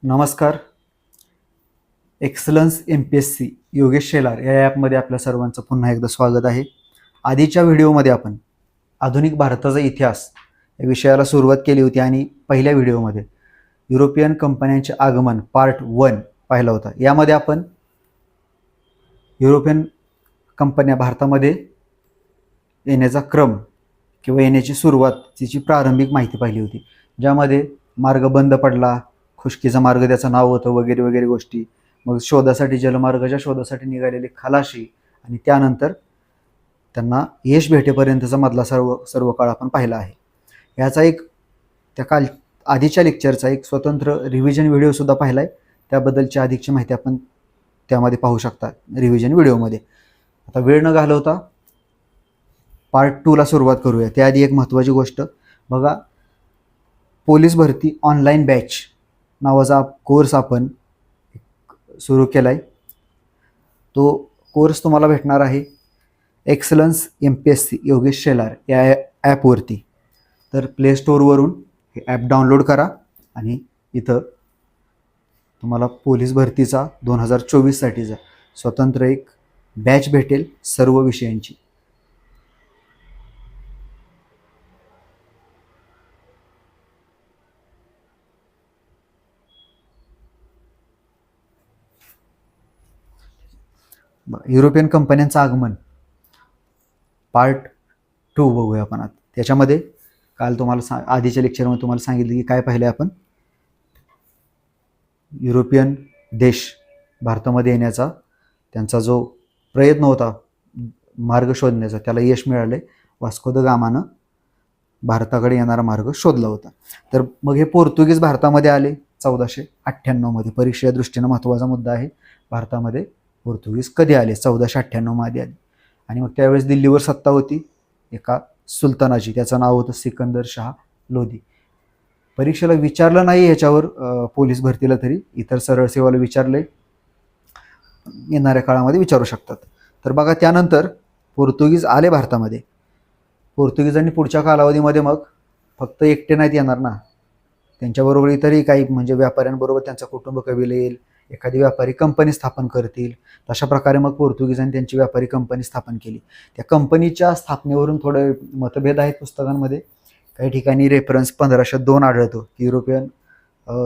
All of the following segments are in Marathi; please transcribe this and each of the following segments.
नमस्कार. एक्सलन्स MPSC योगेश शेलार या ॲपमध्ये आपल्या सर्वांचं पुन्हा एकदा स्वागत आहे. आधीच्या व्हिडिओमध्ये आपण आधुनिक भारताचा इतिहास या विषयाला सुरुवात केली होती आणि पहिल्या व्हिडिओमध्ये युरोपियन कंपन्यांचे आगमन पार्ट 1 पाहिला होता. यामध्ये आपण युरोपियन कंपन्या भारतामध्ये येण्याचा क्रम किंवा येण्याची सुरुवात तिची प्रारंभिक माहिती पाहिली होती, ज्यामध्ये मार्ग बंद पडला, खुष्कीचा मार्ग त्याचं नाव होतं, वगैरे वगैरे गोष्टी. मग शोधासाठी जलमार्गाच्या शोधासाठी निघालेले खलाशी आणि त्यानंतर त्यांना यश भेटेपर्यंतचा मधला सर्व काळ आपण पाहिला आहे. याचा एक आधीच्या लेक्चरचा एक स्वतंत्र रिव्हिजन व्हिडिओसुद्धा पाहिला आहे. त्याबद्दलची अधिकची माहिती आपण त्यामध्ये पाहू शकता रिव्हिजन व्हिडिओमध्ये. आता वेळ न घालवता पार्ट 2ला सुरुवात करूया. त्याआधी एक महत्त्वाची गोष्ट बघा, पोलीस भरती ऑनलाईन बॅच नावाचा कोर्स आपण सुरू केला आहे. तो कोर्स तुम्हाला भेटणार आहे एक्सलन्स MPSC योगेश शेलार या ॲपवरती. तर प्ले स्टोअरवरून हे ॲप डाउनलोड करा आणि इथं तुम्हाला पोलीस भरतीचा 2024साठीचा स्वतंत्र एक बॅच भेटेल सर्व विषयांची. युरोपियन कंपन्यांचं आगमन पार्ट 2 बघूया आपण आता. त्याच्यामध्ये काल तुम्हाला आधीच्या लेक्चरमध्ये तुम्हाला सांगितलं की काय पाहिलं आपण, युरोपियन देश भारतामध्ये येण्याचा त्यांचा जो प्रयत्न होता मार्ग शोधण्याचा, त्याला यश मिळाले. वास्को द गामानं भारताकडे येणारा मार्ग शोधला होता. तर मग हे पोर्तुगीज भारतामध्ये आले 1498मध्ये. परीक्षेच्या दृष्टीनं महत्त्वाचा मुद्दा आहे. भारतामध्ये पोर्तुगीज कधी आले? 1498मध्ये आले. आणि मग त्यावेळेस दिल्लीवर सत्ता होती एका सुलतानाची, त्याचं नाव होतं सिकंदर शाह लोधी. परीक्षेला विचारलं नाही ह्याच्यावर पोलीस भरतीला, तरी इतर सरळ सेवाला विचारले, येणाऱ्या काळामध्ये विचारू शकतात. तर बघा, त्यानंतर पोर्तुगीज आले भारतामध्ये. पोर्तुगीजांनी पुढच्या कालावधीमध्ये मग फक्त एकटे नाहीत येणार ना, त्यांच्याबरोबर इतरही काही म्हणजे व्यापाऱ्यांबरोबर त्यांचा कुटुंब कबिले येईल, एखादी व्यापारी कंपनी स्थापन करतील. तशा प्रकारे मग पोर्तुगीजांनी त्यांची व्यापारी कंपनी स्थापन केली. त्या कंपनीच्या स्थापनेवरून थोडे मतभेद आहेत पुस्तकांमध्ये. काही ठिकाणी रेफरन्स 1502 आढळतो की युरोपियन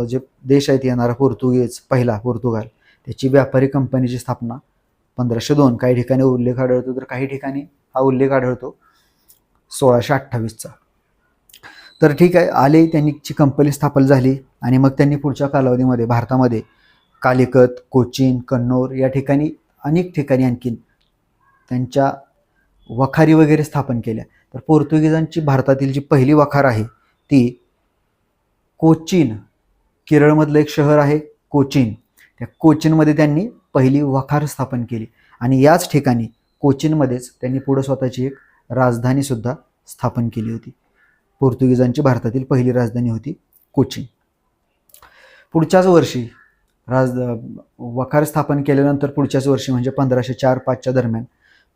जे देश आहेत येणारा पोर्तुगीज पहिला पोर्तुगाल, त्याची व्यापारी कंपनीची स्थापना 1502. काही ठिकाणी उल्लेख आढळतो, तर काही ठिकाणी हा उल्लेख आढळतो 1628चा. तर ठीक आहे, आले, त्यांची कंपनी स्थापन झाली आणि मग त्यांनी पुढच्या कालावधीमध्ये भारतामध्ये कालिकत, कोचीन, कन्नौर या ठिकाणी अनेक ठिकाणी आणखीन त्यांच्या वखारी वगैरे स्थापन केल्या. तर पोर्तुगीजांची भारतातील जी पहिली वखार आहे ती कोचीन, केरळमधलं एक शहर आहे कोचीन, त्या कोचीनमध्ये त्यांनी पहिली वखार स्थापन केली. आणि याच ठिकाणी कोचीनमध्येच त्यांनी पुढे स्वतःची एक राजधानीसुद्धा स्थापन केली होती. पोर्तुगीजांची भारतातील पहिली राजधानी होती कोचीन. पुढच्याच वर्षी वखार स्थापन केल्यानंतर पुढच्याच वर्षी म्हणजे 1504-5च्या दरम्यान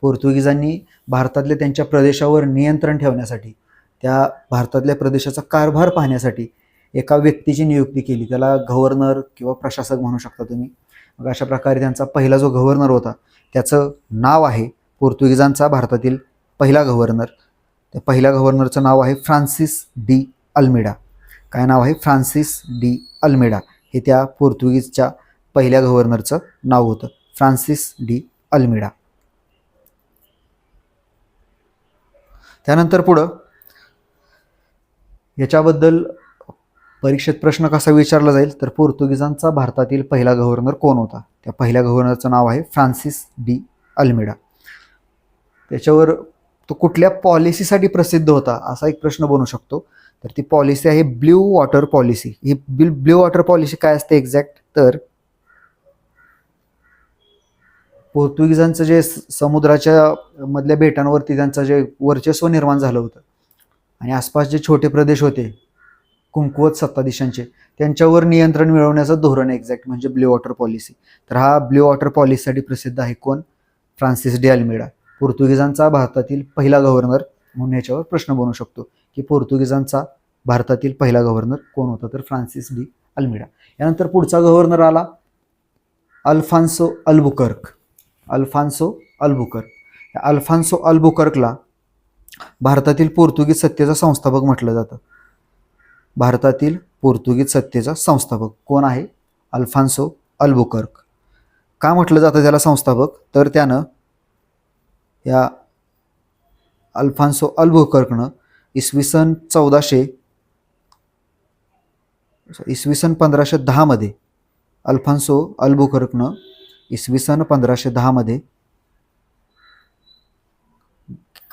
पोर्तुगीजांनी भारतातल्या त्यांच्या प्रदेशावर नियंत्रण ठेवण्यासाठी, त्या भारतातल्या प्रदेशाचा कारभार पाहण्यासाठी एका व्यक्तीची नियुक्ती केली. त्याला गव्हर्नर किंवा प्रशासक म्हणू शकता तुम्ही. मग अशा प्रकारे त्यांचा पहिला जो गव्हर्नर होता त्याचं नाव आहे, पोर्तुगीजांचा भारतातील पहिला गव्हर्नर, त्या पहिल्या गव्हर्नरचं नाव आहे फ्रान्सिस डी अल्मेडा. काय नाव आहे? फ्रान्सिस डी अल्मेडा हे त्या पोर्तुगीजच्या पहिल्या गव्हर्नरचं नाव होतं, फ्रान्सिस डी अल्मेडा. त्यानंतर पुढं याच्याबद्दल परीक्षेत प्रश्न कसा विचारला जाईल, तर पोर्तुगीजांचा भारतातील पहिला गव्हर्नर कोण होता? त्या पहिल्या गव्हर्नरचं नाव आहे फ्रान्सिस डी अल्मेडा. त्याच्यावर तो कुठल्या पॉलिसीसाठी प्रसिद्ध होता असा एक प्रश्न बनू शकतो. तर ती पॉलिसी आहे ब्ल्यू वॉटर पॉलिसी. ही ब्ल्यू वॉटर पॉलिसी काय असते एक्झॅक्ट, तर पोर्तुगीजांचं जे समुद्राच्या मधल्या बेटांवरती त्यांचं जे वर्चस्व निर्माण झालं होतं आणि आसपास जे छोटे प्रदेश होते कमकुवत सत्ताधीशांचे, त्यांच्यावर नियंत्रण मिळवण्याचं धोरण एक्झॅक्ट म्हणजे ब्ल्यू वॉटर पॉलिसी. तर हा ब्ल्यू वॉटर पॉलिसीसाठी प्रसिद्ध आहे कोण? Francis de Almeida. पोर्तुगीजांचा भारतातील पहिला गव्हर्नर म्हणून याच्यावर प्रश्न बनू शकतो की पोर्तुगीजांचा भारतातील पहिला गव्हर्नर कोण होता, तर फ्रान्सिस डी अल्मिडा. यानंतर पुढचा गव्हर्नर आला Alfonso Albuquerque. Alfonso Albuquerque. Alfonso अल्बुकर्कला भारतातील पोर्तुगीज सत्तेचा संस्थापक म्हटलं जातं. भारतातील पोर्तुगीज सत्तेचा संस्थापक कोण आहे? Alfonso Albuquerque. का म्हटलं जातं त्याला संस्थापक? तर त्यानं या अल्फान्सो अल्बुकर्कनं इसवी सन 1510 मध्ये अल्फान्सो अल्बुकर्कनं इसवी सन 1510 मध्ये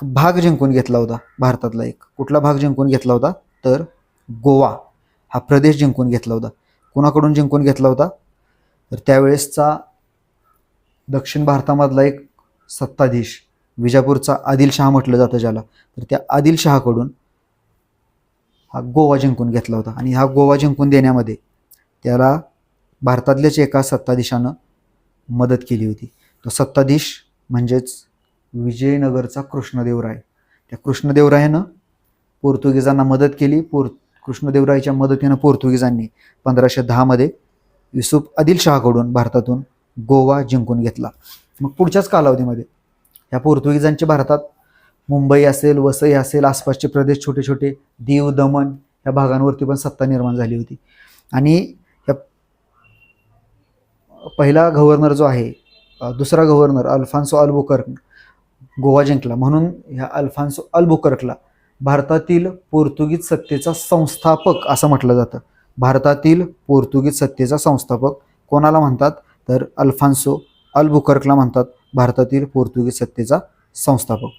भाग जिंकून घेतला होता भारतातला एक. कुठला भाग जिंकून घेतला होता? तर गोवा हा प्रदेश जिंकून घेतला होता. कोणाकडून जिंकून घेतला होता? तर त्यावेळेसचा दक्षिण भारतामधला एक सत्ताधीश, विजापूरचा आदिलशहा म्हटलं जातं ज्याला, तर त्या आदिलशहाकडून हा गोवा जिंकून घेतला होता. आणि हा गोवा जिंकून देण्यामध्ये त्याला भारतातल्याच एका सत्ताधीशानं मदत केली होती. तो सत्ताधीश म्हणजेच विजयनगरचा कृष्णदेवराय. त्या कृष्णदेवरायानं पोर्तुगीजांना मदत केली. कृष्णदेवरायाच्या मदतीनं पोर्तुगीजांनी 1510 मध्ये युसुफ आदिलशहाकडून भारतातून गोवा जिंकून घेतला. मग पुढच्याच कालावधीमध्ये ह्या पोर्तुगीजांच्या भारतात मुंबई असेल, वसई असेल, आसपासचे प्रदेश, छोटे छोटे दीव, दमण या भागांवरती पण सत्ता निर्माण झाली होती. आणि पहिला गव्हर्नर जो आहे, दुसरा गव्हर्नर अल्फान्सो अल्बुकर्क गोवा जिंकला, म्हणून ह्या अल्फान्सो अल्बुकर्कला भारतातील पोर्तुगीज सत्तेचा संस्थापक असं म्हटलं जातं. भारतातील पोर्तुगीज सत्तेचा संस्थापक कोणाला म्हणतात? तर अल्फान्सो अल्बुकर्कला म्हणतात भारतातील पोर्तुगीज सत्तेचा संस्थापक.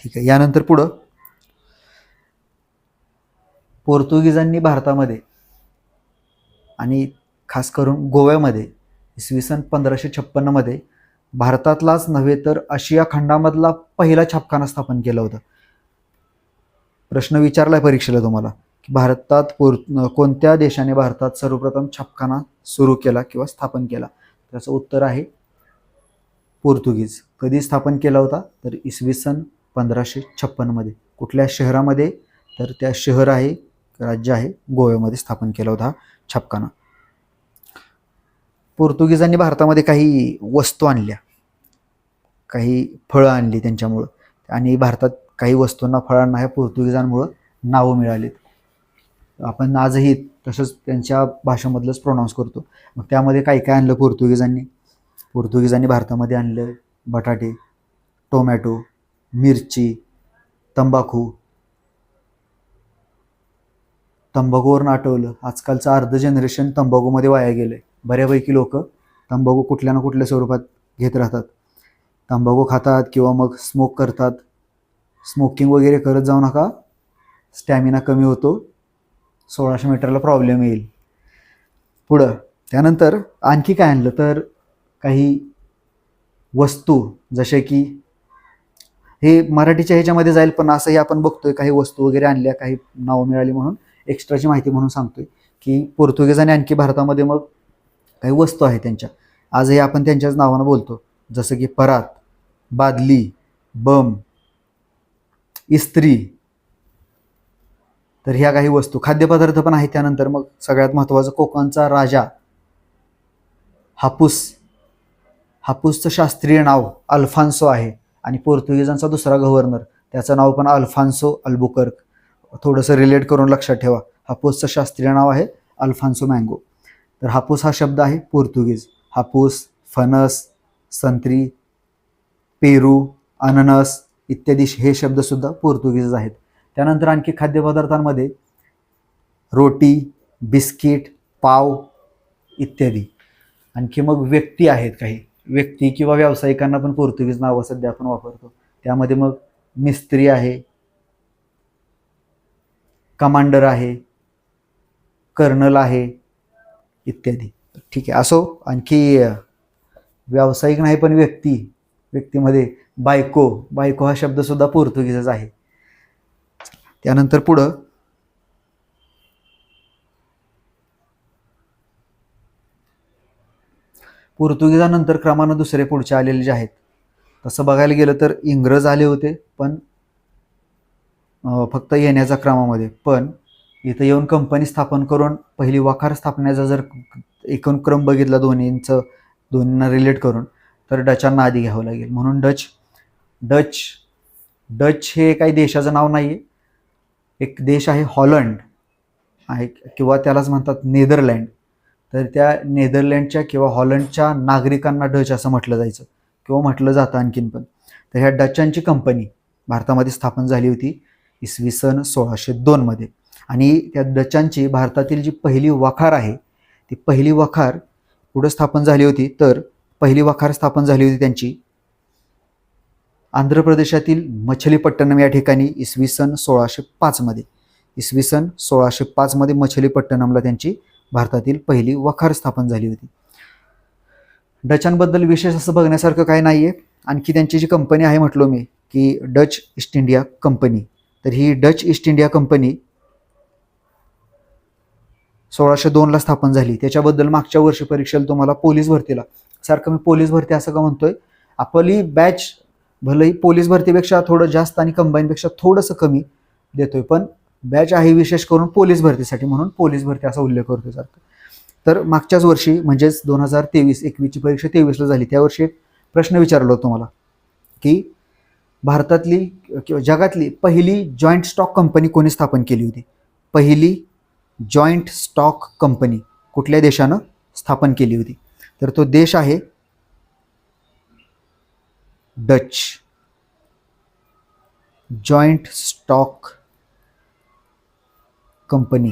ठीक आहे. यानंतर पुढं पोर्तुगीजांनी भारतामध्ये आणि खास करून गोव्यामध्ये इसवी सन 1556 मध्ये भारतातलाच नव्हे तर आशिया खंडामधला पहिला छापखाना स्थापन केला होता. प्रश्न विचारलाय परीक्षेला तुम्हाला की भारतात कोणत्या देशाने भारतात सर्वप्रथम छापखाना सुरू केला किंवा स्थापन केला? त्याचं उत्तर आहे पोर्तुगीज. कधी स्थापन केला होता? तर इसवी सन 1556 मध्ये. कुठल्या शहरामध्ये? तर त्या शहर आहे, राज्य आहे गोव्यामध्ये स्थापन केला होता छापखाना. पोर्तुगीजांनी भारतामध्ये काही वस्तू आणल्या, काही फळं आणली त्यांच्यामुळं, आणि भारतात काही वस्तूंना, फळांना ह्या पोर्तुगीजांमुळं नावं मिळालीत. आपण आजही तसंच त्यांच्या भाषेमधलंच प्रोनाऊन्स करतो. मग त्यामध्ये काय काय आणलं पोर्तुगीजांनी? पोर्तुगीजांनी भारतामध्ये आणलं बटाटे, टोमॅटो, मिरची, तंबाखू. तंबाखूवरून आठवलं, आजकालचं अर्ध जनरेशन तंबाखूमध्ये वाया गेलं आहे. बऱ्यापैकी लोक तंबाखू कुठल्या ना कुठल्या स्वरूपात घेत राहतात. तंबाखू खातात किंवा मग स्मोक करतात. स्मोकिंग वगैरे करत जाऊ नका, स्टॅमिना कमी होतो, 1600 मीटरला प्रॉब्लेम येईल. पुढं त्यानंतर आणखी काय आणलं? तर काही वस्तू, जसे की हे मराठीच्या ह्याच्यामध्ये जाईल, पण असंही आपण बघतोय काही वस्तू वगैरे आणल्या, काही नावं मिळाली म्हणून एक्स्ट्राची माहिती म्हणून सांगतोय की पोर्तुगीजांनी आणखी भारतामध्ये मग काही वस्तू आहेत त्यांच्या, आजही आपण त्यांच्याच नावानं बोलतो, जसं की परात, बादली, बम, इस्त्री. तर ह्या काही वस्तू, खाद्यपदार्थ पण आहेत. त्यानंतर मग सगळ्यात महत्त्वाचं कोकणचा राजा हापूस. हापूसचं शास्त्रीय नाव अल्फान्सो आहे. आणि पोर्तुगीजांचा दुसरा गव्हर्नर, त्याचं नाव पण अल्फान्सो अल्बुकर्क. थोडंसं रिलेट करून लक्षात ठेवा. हापूसचं शास्त्रीय नाव आहे अल्फान्सो मँगो. तर हापूस हा शब्द आहे पोर्तुगीज. हापूस, फणस, संत्री, पेरू, अननस इत्यादी हे शब्दसुद्धा पोर्तुगीज आहेत. त्यानंतर आणखी खाद्यपदार्थांमध्ये रोटी, बिस्किट, पाव इत्यादी. आणखी मग व्यक्ती आहेत, काही व्यक्ती किंवा व्यावसायिकांना पण पोर्तुगीज नावं सध्या आपण वापरतो. त्यामध्ये मग मिस्त्री आहे, कमांडर आहे, कर्नल आहे इत्यादी. ठीक आहे. असो, आणखी व्यावसायिक नाही पण व्यक्तीमध्ये बायको हा शब्द सुद्धा पोर्तुगीजच आहे. त्यानंतर पुढं पोर्तुगीजानंतर क्रमानं दुसरे पुढचे आलेले जे आहेत तसं बघायला गेलं तर इंग्रज आले होते, पण फक्त येण्याच्या क्रमामध्ये. पण इथं येऊन कंपनी स्थापन करून पहिली वखार स्थापनेचा जर एकूण क्रम बघितला दोन्हींना रिलेट करून, तर डचांना आधी घ्यावं लागेल. म्हणून डच डच हे काही देशाचं नाव नाही आहे. एक देश आहे हॉलंड आहे, किंवा त्यालाच म्हणतात नेदरलँड. तर त्या नेदरलँडच्या किंवा हॉलंडच्या नागरिकांना डच असं म्हटलं जायचं किंवा म्हटलं जातं आणखीन पण. तर ह्या डचांची कंपनी भारतामध्ये स्थापन झाली होती इसवी सन 1602 मध्ये. आणि त्या डचांची भारतातील जी पहिली वखार आहे, ती पहिली वखार कुठं स्थापन झाली होती, तर पहिली वखार स्थापन झाली होती त्यांची आंध्र प्रदेशातील मछलीपट्टणम या ठिकाणी इसवी सन 1605 मध्ये. इसवी सन 1605 मध्ये मछलीपट्टणमला त्यांची भारतातील पहिली वखार स्थापन झाली होती. डचांबद्दल विशेष असं बघण्यासारखं काय नाहीये. आणखी त्यांची जी कंपनी आहे म्हटलो मी की डच ईस्ट इंडिया कंपनी, तर ही डच ईस्ट इंडिया कंपनी 1602ला स्थापन झाली. त्याच्याबद्दल मागच्या वर्षी परीक्षेला तुम्हाला पोलीस भरतीला, सारखं मी पोलीस भरती असं का म्हणतोय, आपली बॅच भलेही पोलीस भरतीपेक्षा थोडं जास्त आणि कंबाईनपेक्षा थोडंसं कमी देतोय, पण बॅच आहे विशेष करून पोलीस भरतीसाठी, म्हणून पोलीस भरती असा उल्लेख करतोय सारखं. तर मागच्याच वर्षी म्हणजेच 2023-21ची परीक्षा 23ला झाली. त्या वर्षी एक प्रश्न विचारला होता तुम्हाला की भारतातली किंवा जगातली पहिली जॉईंट स्टॉक कंपनी कोणी स्थापन केली होती. पहिली जॉईंट स्टॉक कंपनी कुठल्या देशानं स्थापन केली होती, तर तो देश आहे Dutch. Joint stock company,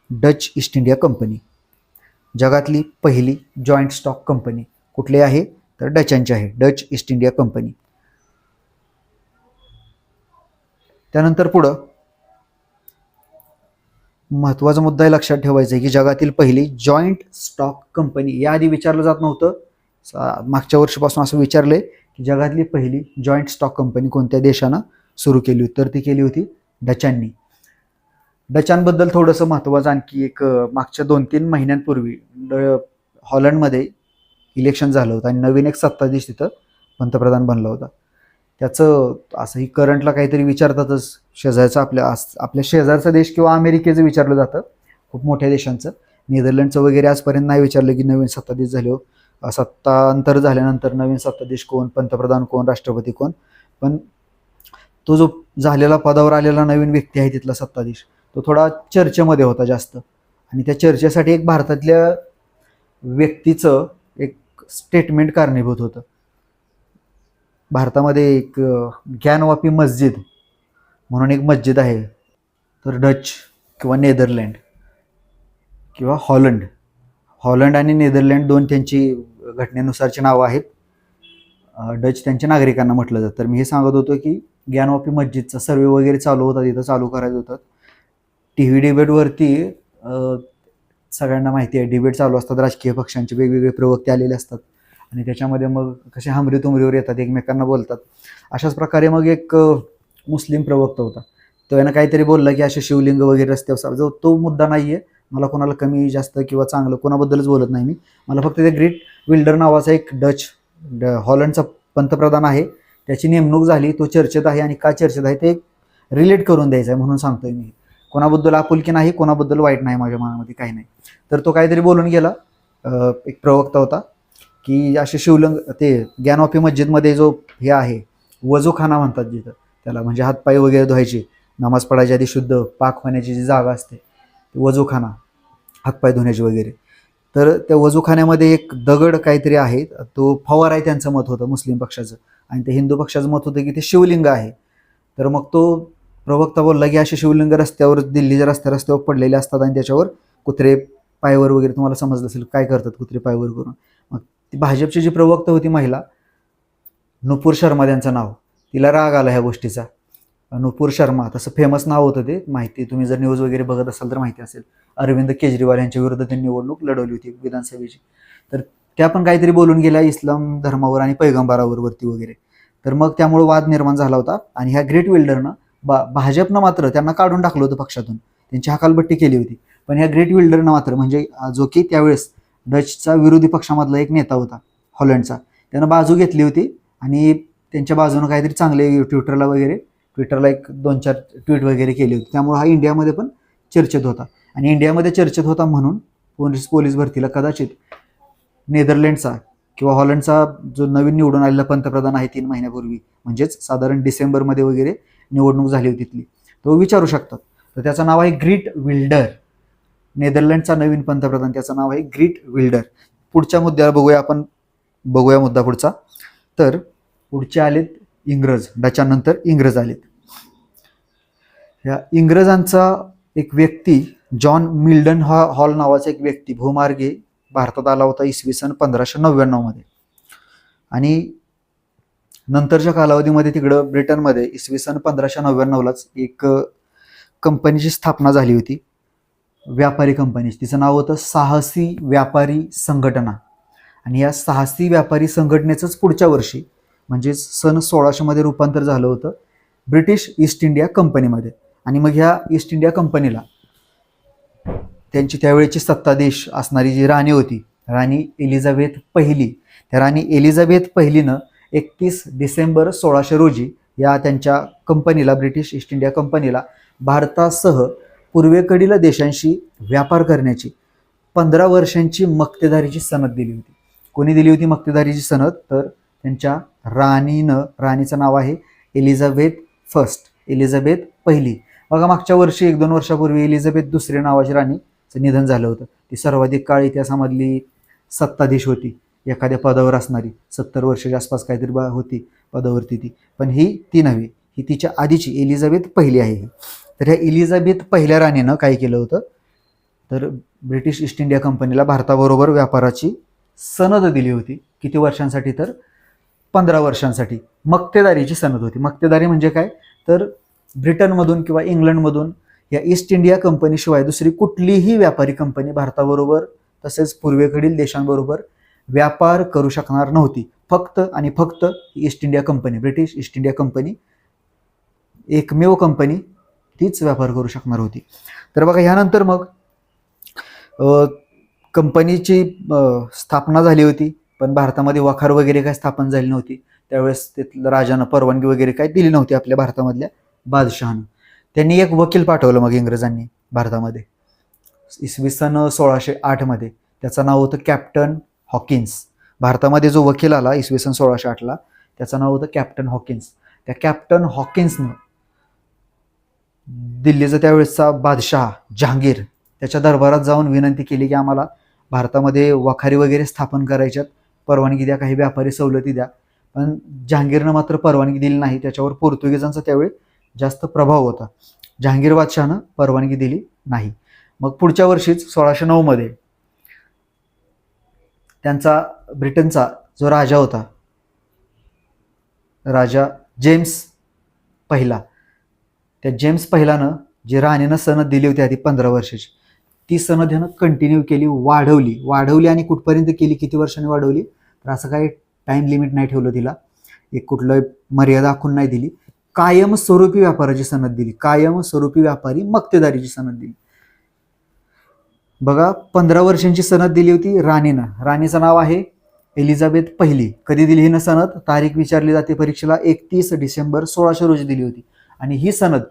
Dutch east India company, जगातली पहिली जॉईंट स्टॉक कंपनी कुठली आहे, तर डचांची आहे, डच ईस्ट इंडिया कंपनी. त्यानंतर पुढं महत्त्वाचा मुद्दा हे लक्षात ठेवायचा आहे की जगातील पहिली जॉईंट स्टॉक कंपनी, याआधी विचारलं जात नव्हतं. मागच्या वर्षीपासून असं विचारलंय की जगातली पहिली जॉईंट स्टॉक कंपनी कोणत्या देशानं सुरू केली होती, तर ती केली होती डचांनी. डचांबद्दल थोडंसं महत्त्वाचं आणखी एक, मागच्या 2-3 महिन्यांपूर्वी हॉलंडमध्ये इलेक्शन झालं होतं आणि नवीन एक सत्ताधीश तिथं पंतप्रधान बनला होता. त्याचं असंही करंटला काहीतरी विचारतातच, शेजारचा आपल्या शेजारचा देश किंवा अमेरिकेचं विचारलं जातं, खूप मोठ्या देशांचं. नेदरलँडचं वगैरे आजपर्यंत नाही विचारलं की नवीन सत्ताधीश झाले, सत्तांतर झाल्यानंतर नवीन सत्ताधीश कोण, पंतप्रधान कोण, राष्ट्रपती कोण. पण तो जो झालेला पदावर आलेला नवीन व्यक्ती आहे तिथला सत्ताधीश, तो थोडा चर्चेमध्ये होता जास्त. आणि त्या चर्चेसाठी एक भारतातल्या व्यक्तीचं एक स्टेटमेंट कारणीभूत होतं. भारतामध्ये एक ज्ञानवापी मस्जिद म्हणून एक मस्जिद आहे, तर डच किंवा नेदरलँड किंवा हॉलंड आणि नेदरलँड दोन त्यांची घटनेनुसारची नावं आहेत. डच त्यांच्या नागरिकांना म्हटलं जातं. तर मी हे सांगत होतो की ज्ञानवापी मस्जिदचा सर्वे वगैरे चालू होता, तिथं चालू करायचं होतं. TV डिबेटवरती सगळ्यांना माहिती आहे डिबेट चालू असतात, राजकीय पक्षांचे वेगवेगळे प्रवक्ते आलेले असतात आणि त्याच्यामध्ये मग कसे हमरी तुमरीवर येतात, एकमेकांना बोलतात. अशाच प्रकारे मग एक मुस्लिम प्रवक्ता होता, तो यानं काहीतरी बोलला की असे शिवलिंग वगैरे रस्त्यावर, जो तो मुद्दा नाही आहे. मला कोणाला कमी जास्त किंवा चांगलं कोणाबद्दलच बोलत नाही मी. मला फक्त ते ग्रेट विल्डर नावाचा एक हॉलंडचा पंतप्रधान आहे, त्याची नेमणूक झाली, तो चर्चेत आहे आणि का चर्चेत आहे ते रिलेट करून द्यायचं आहे म्हणून सांगतोय मी. कोणाबद्दल आपुलकी नाही, कोणाबद्दल वाईट नाही, माझ्या मनामध्ये काही नाही. तर तो काहीतरी बोलून गेला, एक प्रवक्ता होता, की असे शिवलिंग, ते ज्ञानवापी मस्जिदमध्ये जो हे आहे वजूखाना म्हणतात जिथं त्याला, म्हणजे हातपाय वगैरे धुवायचे, नमाज पडायच्या आधी शुद्ध पाक होण्याची जी जागा असते वजूखाना, हातपाय धुण्याची वगैरे. तर त्या वजूखान्यामध्ये एक दगड काहीतरी आहे, तो फवार आहे त्यांचं मत होतं मुस्लिम पक्षाचं, आणि ते हिंदू पक्षाचं मत होतं की ते शिवलिंग आहे. तर मग तो प्रवक्ता बोलला की असे शिवलिंग रस्त्यावर, दिल्लीच्या रस्त्यावर पडलेले असतात आणि त्याच्यावर कुत्रे पायवर वगैरे, तुम्हाला समजलं असेल काय करतात कुत्रे पायवर करून. मग ती भाजपची जी प्रवक्ता होती महिला, नुपूर शर्मा त्यांचं नाव, तिला राग आला ह्या गोष्टीचा. नुपूर शर्मा तसं फेमस नाव होतं ते, माहिती तुम्ही जर न्यूज वगैरे बघत असाल तर माहिती असेल. अरविंद केजरीवाल यांच्या विरुद्ध त्यांनी निवडणूक लढवली होती विधानसभेची. तर त्या पण काहीतरी बोलून गेल्या इस्लाम धर्मावर आणि पैगंबरावर वरती वगैरे. तर मग त्यामुळे वाद निर्माण झाला होता आणि ह्या ग्रेट विल्डरनं भाजपनं मात्र त्यांना काढून टाकलं होतं पक्षातून, त्यांची हकालपट्टी केली होती. पण ह्या ग्रेट विल्डरनं मात्र, म्हणजे जो की त्यावेळेस डचचा विरोधी पक्षामधला एक नेता होता हॉलंडचा, त्यानं बाजू घेतली होती आणि त्यांच्या बाजूनं काहीतरी चांगले ट्विटरला एक 2-4 ट्विट वगैरे केली होती. त्यामुळे हा इंडियामध्ये पण चर्चेत होता. आणि इंडियामध्ये चर्चेत होता म्हणून पोलीस भरतीला कदाचित नेदरलँडचा किंवा हॉलंडचा जो नवीन निवडून आलेला पंतप्रधान आहे 3 महिन्यापूर्वी, म्हणजेच साधारण डिसेंबरमध्ये वगैरे निवडणूक झाली होती तिथली, तो विचारू शकतात. तर त्याचं नाव आहे ग्रीट विल्डर. नेदरलँडचा नवीन पंतप्रधान, त्याचं नाव आहे ग्रीट विल्डर. पुढच्या मुद्द्याला बघूया मुद्दा पुढचा. तर पुढचे आलेत इंग्रज. डचानंतर इंग्रज आलेत. या इंग्रजांचा एक व्यक्ती जॉन मिल्डन हॉल नावाचा एक व्यक्ती भूमार्गे भारतात आला होता इसवी सन 1599 मध्ये. आणि नंतरच्या कालावधीमध्ये तिकडं ब्रिटनमध्ये इसवी सन 1599लाच एक कंपनीची स्थापना झाली होती, व्यापारी कंपनी. तिचं नाव होतं साहसी व्यापारी संघटना. आणि या साहसी व्यापारी संघटनेचंच पुढच्या वर्षी म्हणजे सन 1600 मध्ये रूपांतर झालं होतं ब्रिटिश ईस्ट इंडिया कंपनीमध्ये. आणि मग ह्या ईस्ट इंडिया कंपनीला त्यांची त्यावेळेची सत्ताधीश असणारी जी राणी होती, राणी एलिझाबेथ पहिली, त्या राणी एलिझाबेथ पहिलीनं 31 डिसेंबर 1600 रोजी या त्यांच्या कंपनीला, ब्रिटिश ईस्ट इंडिया कंपनीला, भारतासह पूर्वेकडील देशांशी व्यापार करण्याची 15 वर्षांची मक्तेदारीची सनद दिली होती. कोणी दिली होती मक्तेदारीची सनद? तर त्यांच्या राणीचं नाव आहे एलिझाबेथ पहिली. बघा, मागच्या वर्षी 1-2 वर्षापूर्वी एलिझाबेथ दुसरी नावाची राणीचं निधन झालं होतं. ती सर्वाधिक काळ इतिहासामधली सत्ताधीश होती, एखाद्या पदावर असणारी. 70 वर्षाच्या आसपास काहीतरी होती पदावरती ती. पण ती नव्हे, ही तिच्या आधीची एलिझाबेथ पहिली आहे. तर ह्या एलिझाबेथ पहिल्या राणीनं काय केलं होतं? तर ब्रिटिश ईस्ट इंडिया कंपनीला भारताबरोबर व्यापाराची सनद दिली होती. किती वर्षांसाठी? तर 15 वर्षांसाठी मक्तेदारीची सनद होती. मक्तेदारी म्हणजे काय? तर ब्रिटनमधून किंवा इंग्लंडमधून या ईस्ट इंडिया कंपनीशिवाय दुसरी कुठलीही व्यापारी कंपनी भारताबरोबर तसेच पूर्वेकडील देशांबरोबर व्यापार करू शकणार नव्हती. फक्त आणि फक्त east India company, British east India company एकमेव कंपनी तीच व्यापार करू शकणार होती. तर बघा, ह्यानंतर मग कंपनीची स्थापना झाली होती, पण भारतामध्ये वखार वगैरे काय स्थापन झाली नव्हती. त्यावेळेस तिथलं राजानं परवानगी वगैरे काय दिली नव्हती आपल्या भारतामधल्या बादशहानं. त्यांनी एक वकील पाठवलं मग इंग्रजांनी भारतामध्ये इसवी सन 1608 मध्ये. त्याचं नाव होतं कॅप्टन हॉकिन्स. भारतामध्ये जो वकील आला इसवी सन 1608ला, त्याचं नाव होतं कॅप्टन हॉकिन्स. त्या कॅप्टन हॉकिन्सनं दिल्लीचा त्यावेळेसचा बादशाह जहांगीर त्याच्या दरबारात जाऊन विनंती केली की आम्हाला भारतामध्ये वखारी वगैरे स्थापन करायच्यात, परवानगी द्या, काही व्यापारी सवलती द्या. पण जहांगीरनं मात्र परवानगी दिली नाही. त्याच्यावर पोर्तुगीजांचा त्यावेळी जास्त प्रभाव होता. जहांगीर बादशहानं परवानगी दिली नाही. मग पुढच्या वर्षीच 1609 मध्ये त्यांचा ब्रिटनचा जो राजा होता, राजा जेम्स पहिला, त्या जेम्स पहिलानं जी राणीनं सनद दिली होती आधी 15 वर्षाची, ती सनद ह्यानं कंटिन्यू केली, वाढवली. आणि कुठपर्यंत केली, किती वर्षांनी वाढवली? तर असं काही टाइम लिमिट नाही ठेवलं तिला, एक कुठलं मर्यादा आखून नाही दिली. कायमस्वरूपी व्यापाराची सनद दिली, कायमस्वरूपी व्यापारी मक्तेदारीची सनद दिली. बघा, 15 वर्षांची सनद दिली होती राणीनं. राणीचं नाव आहे एलिझाबेथ पहिली. कधी दिली ही सनद? तारीख विचारली जाते परीक्षेला, 31 डिसेंबर 1600 रोजी दिली होती. आणि ही सनद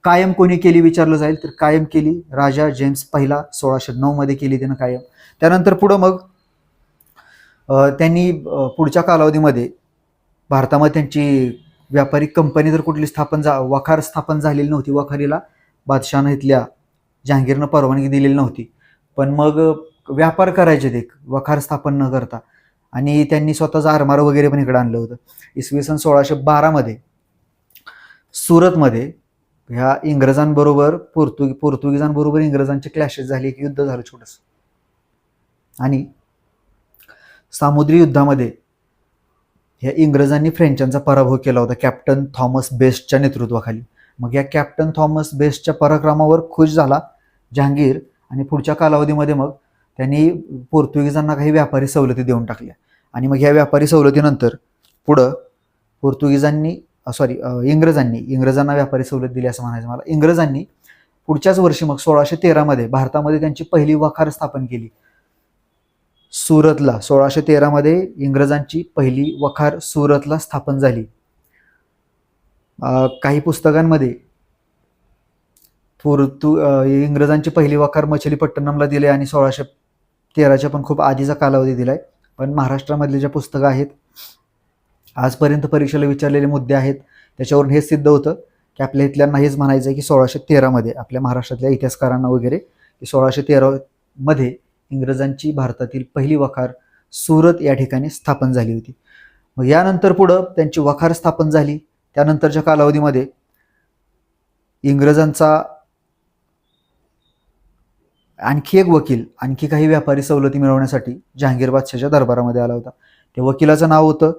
कायम कोणी केली विचारलं जाईल, तर कायम केली राजा जेम्स पहिला 1609 मध्ये केली त्यानं कायम. त्यानंतर पुढं मग त्यांनी पुढच्या कालावधीमध्ये भारतामध्ये त्यांची व्यापारी कंपनी तर कुठली वखार स्थापन झालेली नव्हती. वखारीला बादशहानं इथल्या जहांगीरनं परवानगी दिलेली नव्हती. पण मग व्यापार करायचे ते वखार स्थापन न करता. आणि त्यांनी स्वतःचं आरमार वगैरे पण इकडे आणलं होतं. इसवी सन 1612 मध्ये सुरतमध्ये ह्या इंग्रजांबरोबर पोर्तुगीजांबरोबर इंग्रजांचे क्लॅशेस झाले, एक युद्ध झालं छोटंसं. आणि सामुद्री युद्धामध्ये ह्या इंग्रजांनी फ्रेंचांचा पराभव केला होता कॅप्टन थॉमस बेस्टच्या नेतृत्वाखाली. मग या कॅप्टन थॉमस बेस्टच्या पराक्रमावर खुश झाला जहांगीर. आणि पुढच्या कालावधीमध्ये मग त्यांनी पोर्तुगीजांना काही व्यापारी सवलती देऊन टाकल्या. आणि मग ह्या व्यापारी सवलतीनंतर पुढं इंग्रजांना व्यापारी सवलत दिली असं म्हणायचं मला. इंग्रजांनी पुढच्याच वर्षी मग 1613 मध्ये भारतामध्ये त्यांची पहिली वखार स्थापन केली. सुरतला 1613 मध्ये इंग्रजांची पहिली वखार सुरतला स्थापन झाली. काही पुस्तकांमध्ये इंग्रजांची पहिली वखार मछलीपट्टणमला दिली आणि 1613च्या पण खूप आधीचा कालावधी दिलाय. पण महाराष्ट्रामधले जे पुस्तकं आहेत, आजपर्यंत परीक्षेला विचारलेले मुद्दे आहेत, त्याच्यावरून हे सिद्ध होतं की आपल्या इथल्यांना हेच म्हणायचं आहे की 1613 मध्ये आपल्या महाराष्ट्रातल्या इतिहासकारांना वगैरे की 1613 मध्ये इंग्रजांची भारतातील पहिली वखार सुरत या ठिकाणी स्थापन झाली होती. मग यानंतर पुढं त्यांची वखार स्थापन झाली. त्यानंतरच्या कालावधीमध्ये इंग्रजांचा आणखी एक वकील आणखी काही व्यापारी सवलती मिळवण्यासाठी जहांगीर बादशाहच्या दरबारामध्ये आला होता. त्या वकिलाचं नाव होतं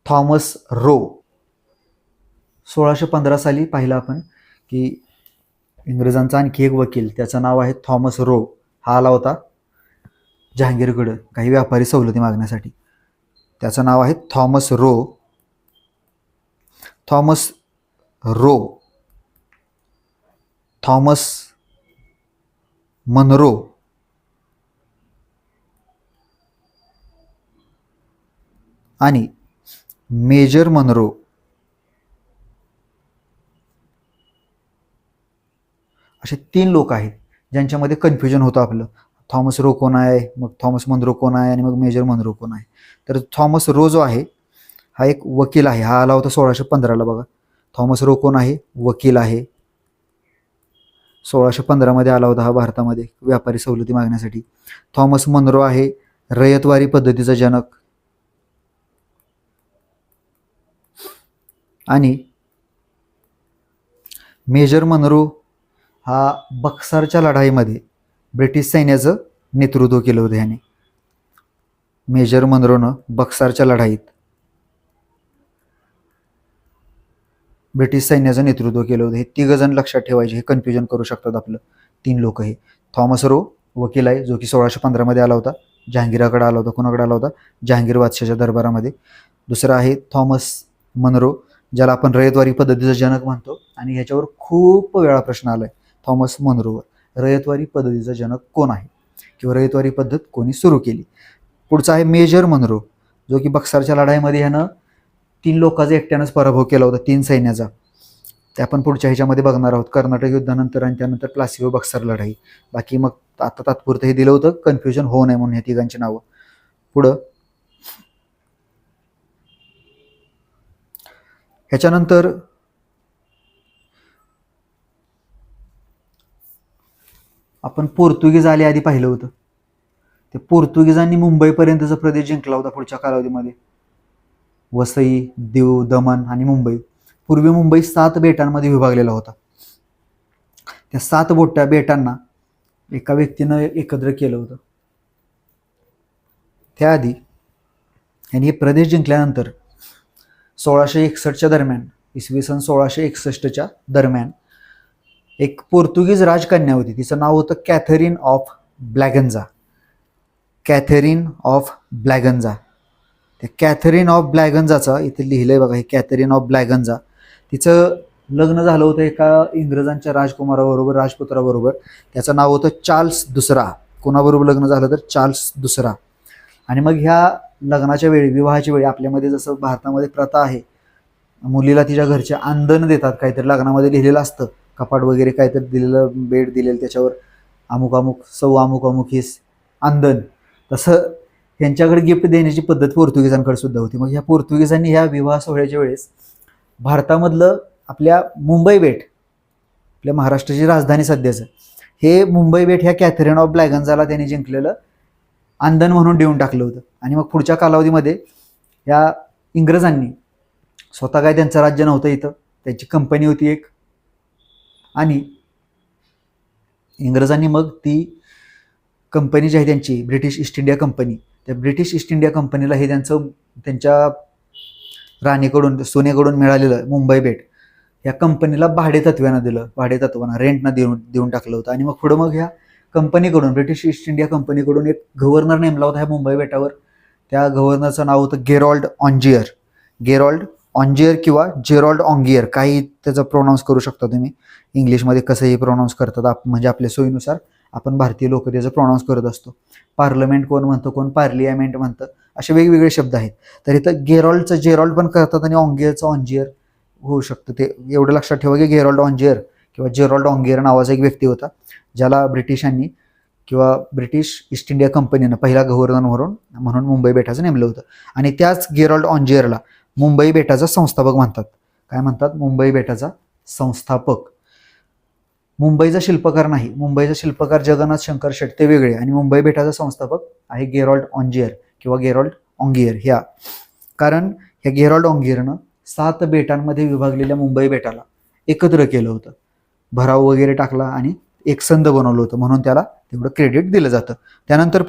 थॉमस रो. 1615 साली पाहिलं आपण की इंग्रजांचा आणखी एक वकील, त्याचं नाव आहे थॉमस रो, हा आला होता जहांगीरकडं काही व्यापारी सवलती मागण्यासाठी. त्याचं नाव आहे Thomas Roe. Thomas Roe, Thomas Munro आणि मेजर मनरो असे 3 लोक आहेत ज्यांच्यामध्ये कन्फ्युजन होतं आपलं. थॉमस रो कोण आहे, मग थॉमस मनरो कोण आहे आणि मग मेजर मनरो कोण आहे. तर थॉमस रो जो आहे हा एक वकील आहे. हा आला होता 1615ला. बघा थॉमस रो कोण आहे, वकील आहे. 1615 मध्ये आला होता हा भारतामध्ये व्यापारी सवलती मागण्यासाठी. थॉमस मनरो आहे रयतवारी पद्धतीचा जनक. आणि मेजर मनरो हा बक्सरच्या लढाईमध्ये ब्रिटिश सैन्याचं नेतृत्व केलं होतं ह्याने. मेजर मनरोनं बक्सरच्या लढाईत ब्रिटिश सैन्याचं नेतृत्व केलं होतं. हे 3 जण लक्षात ठेवायचे, हे कन्फ्युजन करू शकतात आपलं. 3 लोक हे. थॉमस रो वकील आहे जो की 1615 मध्ये आला होता, जहांगीराकडे आला होता. कोणाकडे आला होता, जहांगीर बादशाहच्या दरबारामध्ये. दुसरा आहे थॉमस मनरो, ज्याला आपण रयतवारी पद्धतीचा जनक म्हणतो. आणि ह्याच्यावर खूप वेळा प्रश्न आलाय थॉमस मनरोवर, रयतवारी पद्धतीचा जनक कोण आहे किंवा रयतवारी पद्धत कोणी सुरू केली. पुढचा आहे मेजर मनरो, जो की बक्सरच्या लढाईमध्ये ह्यानं 3 लोकांचा एकट्यानंच पराभव केला होता, 3 सैन्याचा. ते आपण पुढच्या ह्याच्यामध्ये बघणार आहोत, कर्नाटक युद्धानंतर आणि त्यानंतर प्लासी व बक्सर लढाई. बाकी मग आता तात्पुरतं हे दिलं होतं कन्फ्युजन होऊ नये म्हणून ह्या 3घांची नावं. पुढं ह्याच्यानंतर आपण पोर्तुगीज आले आधी पाहिलं होतं. ते पोर्तुगीजांनी मुंबईपर्यंतचा प्रदेश जिंकला होता पुढच्या कालावधीमध्ये. वसई, दीव, दमण आणि मुंबई. पूर्वी मुंबई 7 बेटांमध्ये विभागलेला होता. त्या 7 बेटांना एका व्यक्तीनं एकत्र केलं होतं. त्याआधी यांनी हे प्रदेश जिंकल्यानंतर 1661च्या दरम्यान, इसवी सन 1661च्या दरम्यान एक पोर्तुगीज राजकन्या होती. तिचं नाव होतं Catherine of Braganza. Catherine of Braganza. त्या कॅथरीन ऑफ ब्लॅगन्झाचा इथे लिहिलंय बघा, हे कॅथरीन ऑफ ब्लॅगन्झा. तिचं लग्न झालं होतं एका इंग्रजांच्या राजकुमाराबरोबर, राजपुत्राबरोबर. त्याचं नाव होतं चार्ल्स दुसरा. कोणाबरोबर लग्न झालं तर चार्ल्स दुसरा. आणि मग ह्या लग्नाच्या वेळी, विवाहाच्या वेळी आपल्यामध्ये जसं भारतामध्ये प्रथा आहे, मुलीला तिच्या घरचे आंदण देतात, काहीतरी लग्नामध्ये लिहिलेलं असतं, कपाट वगैरे काहीतरी दिलेलं, बेड दिलेलं, त्याच्यावर अमुक अमुक सौ अमुक अमुक ही आंदण. तसं यांच्याकडे गिफ्ट देण्याची पद्धत पोर्तुगीजांकडे सुद्धा होती. मग ह्या पोर्तुगीजांनी ह्या विवाह सोहळ्याच्या वेळेस भारतामधलं आपल्या मुंबई बेट, आपल्या महाराष्ट्राची राजधानी सध्याचं, हे मुंबई बेट ह्या कॅथरीन ऑफ ब्लॅगन्झाला त्यांनी जिंकलेलं आंदण म्हणून देऊन टाकलं होतं. आणि मग पुढच्या कालावधीमध्ये या इंग्रजांनी, स्वतः काय त्यांचं राज्य नव्हतं इथं, त्यांची कंपनी होती एक, आणि इंग्रजांनी मग ती कंपनी जी आहे त्यांची ब्रिटिश ईस्ट इंडिया कंपनी, त्या ब्रिटिश ईस्ट इंडिया कंपनीला हे त्यांच्या राणीकडून, सोन्याकडून मिळालेलं मुंबई बेट या कंपनीला भाडेतत्त्वानं दिलं, भाडेतत्त्वानं रेंटनं देऊन टाकलं होतं. आणि मग पुढं मग ह्या कंपनीकडून, ब्रिटिश ईस्ट इंडिया कंपनीकडून एक गव्हर्नर नेमला होता ह्या मुंबई बेटावर. त्या गव्हर्नरचं नाव होतं गेरॉल्ड ऑन्जियर. गेरॉल्ड ऑन्जियर किंवा जेरॉल्ड ऑन्गियर, काही त्याचं प्रोनाऊन्स करू शकता तुम्ही. इंग्लिशमध्ये कसंही प्रोनाऊन्स करतात, म्हणजे आपल्या सोयीनुसार आपण भारतीय लोक त्याचं प्रोनाऊन्स करत असतो. पार्लमेंट कोण म्हणतं, कोण पार्लियामेंट म्हणतं, असे वेगवेगळे शब्द आहेत. तर इथं गेरॉल्डचं जेरॉल्ड पण करतात आणि ऑंगियरचं ऑंजियर होऊ शकतं. ते एवढं लक्षात ठेवा की गेरॉल्ड ऑंजियर किंवा जेरॉल्ड ऑंगियर नावाचा एक व्यक्ती होता, ज्याला ब्रिटिशांनी किंवा ब्रिटिश ईस्ट इंडिया कंपनीनं पहिला गव्हर्नर म्हणून मुंबई बेटाचं नेमलं होतं. आणि त्याच गेरॉल्ड ऑंजियरला मुंबई बेटाचा संस्थापक म्हणतात. काय म्हणतात? मुंबई बेटाचा संस्थापक. मुंबईचा शिल्पकार नाही, मुंबईचा शिल्पकार जगन्नाथ शंकर शेट ते वेगळे, आणि मुंबई बेटाचा संस्थापक आहे गेरॉल्ड ऑंजियर किंवा गेरॉल्ड ऑंगियर. ह्या कारण ह्या गेरॉल्ड ऑंगियरनं 7 बेटांमध्ये विभागलेल्या मुंबई बेटाला एकत्र केलं होतं, भराव वगैरे टाकला आणि एक संध बनवलं होतं, म्हणून त्याला तेवढं क्रेडिट दिलं जातं. त्यानंतर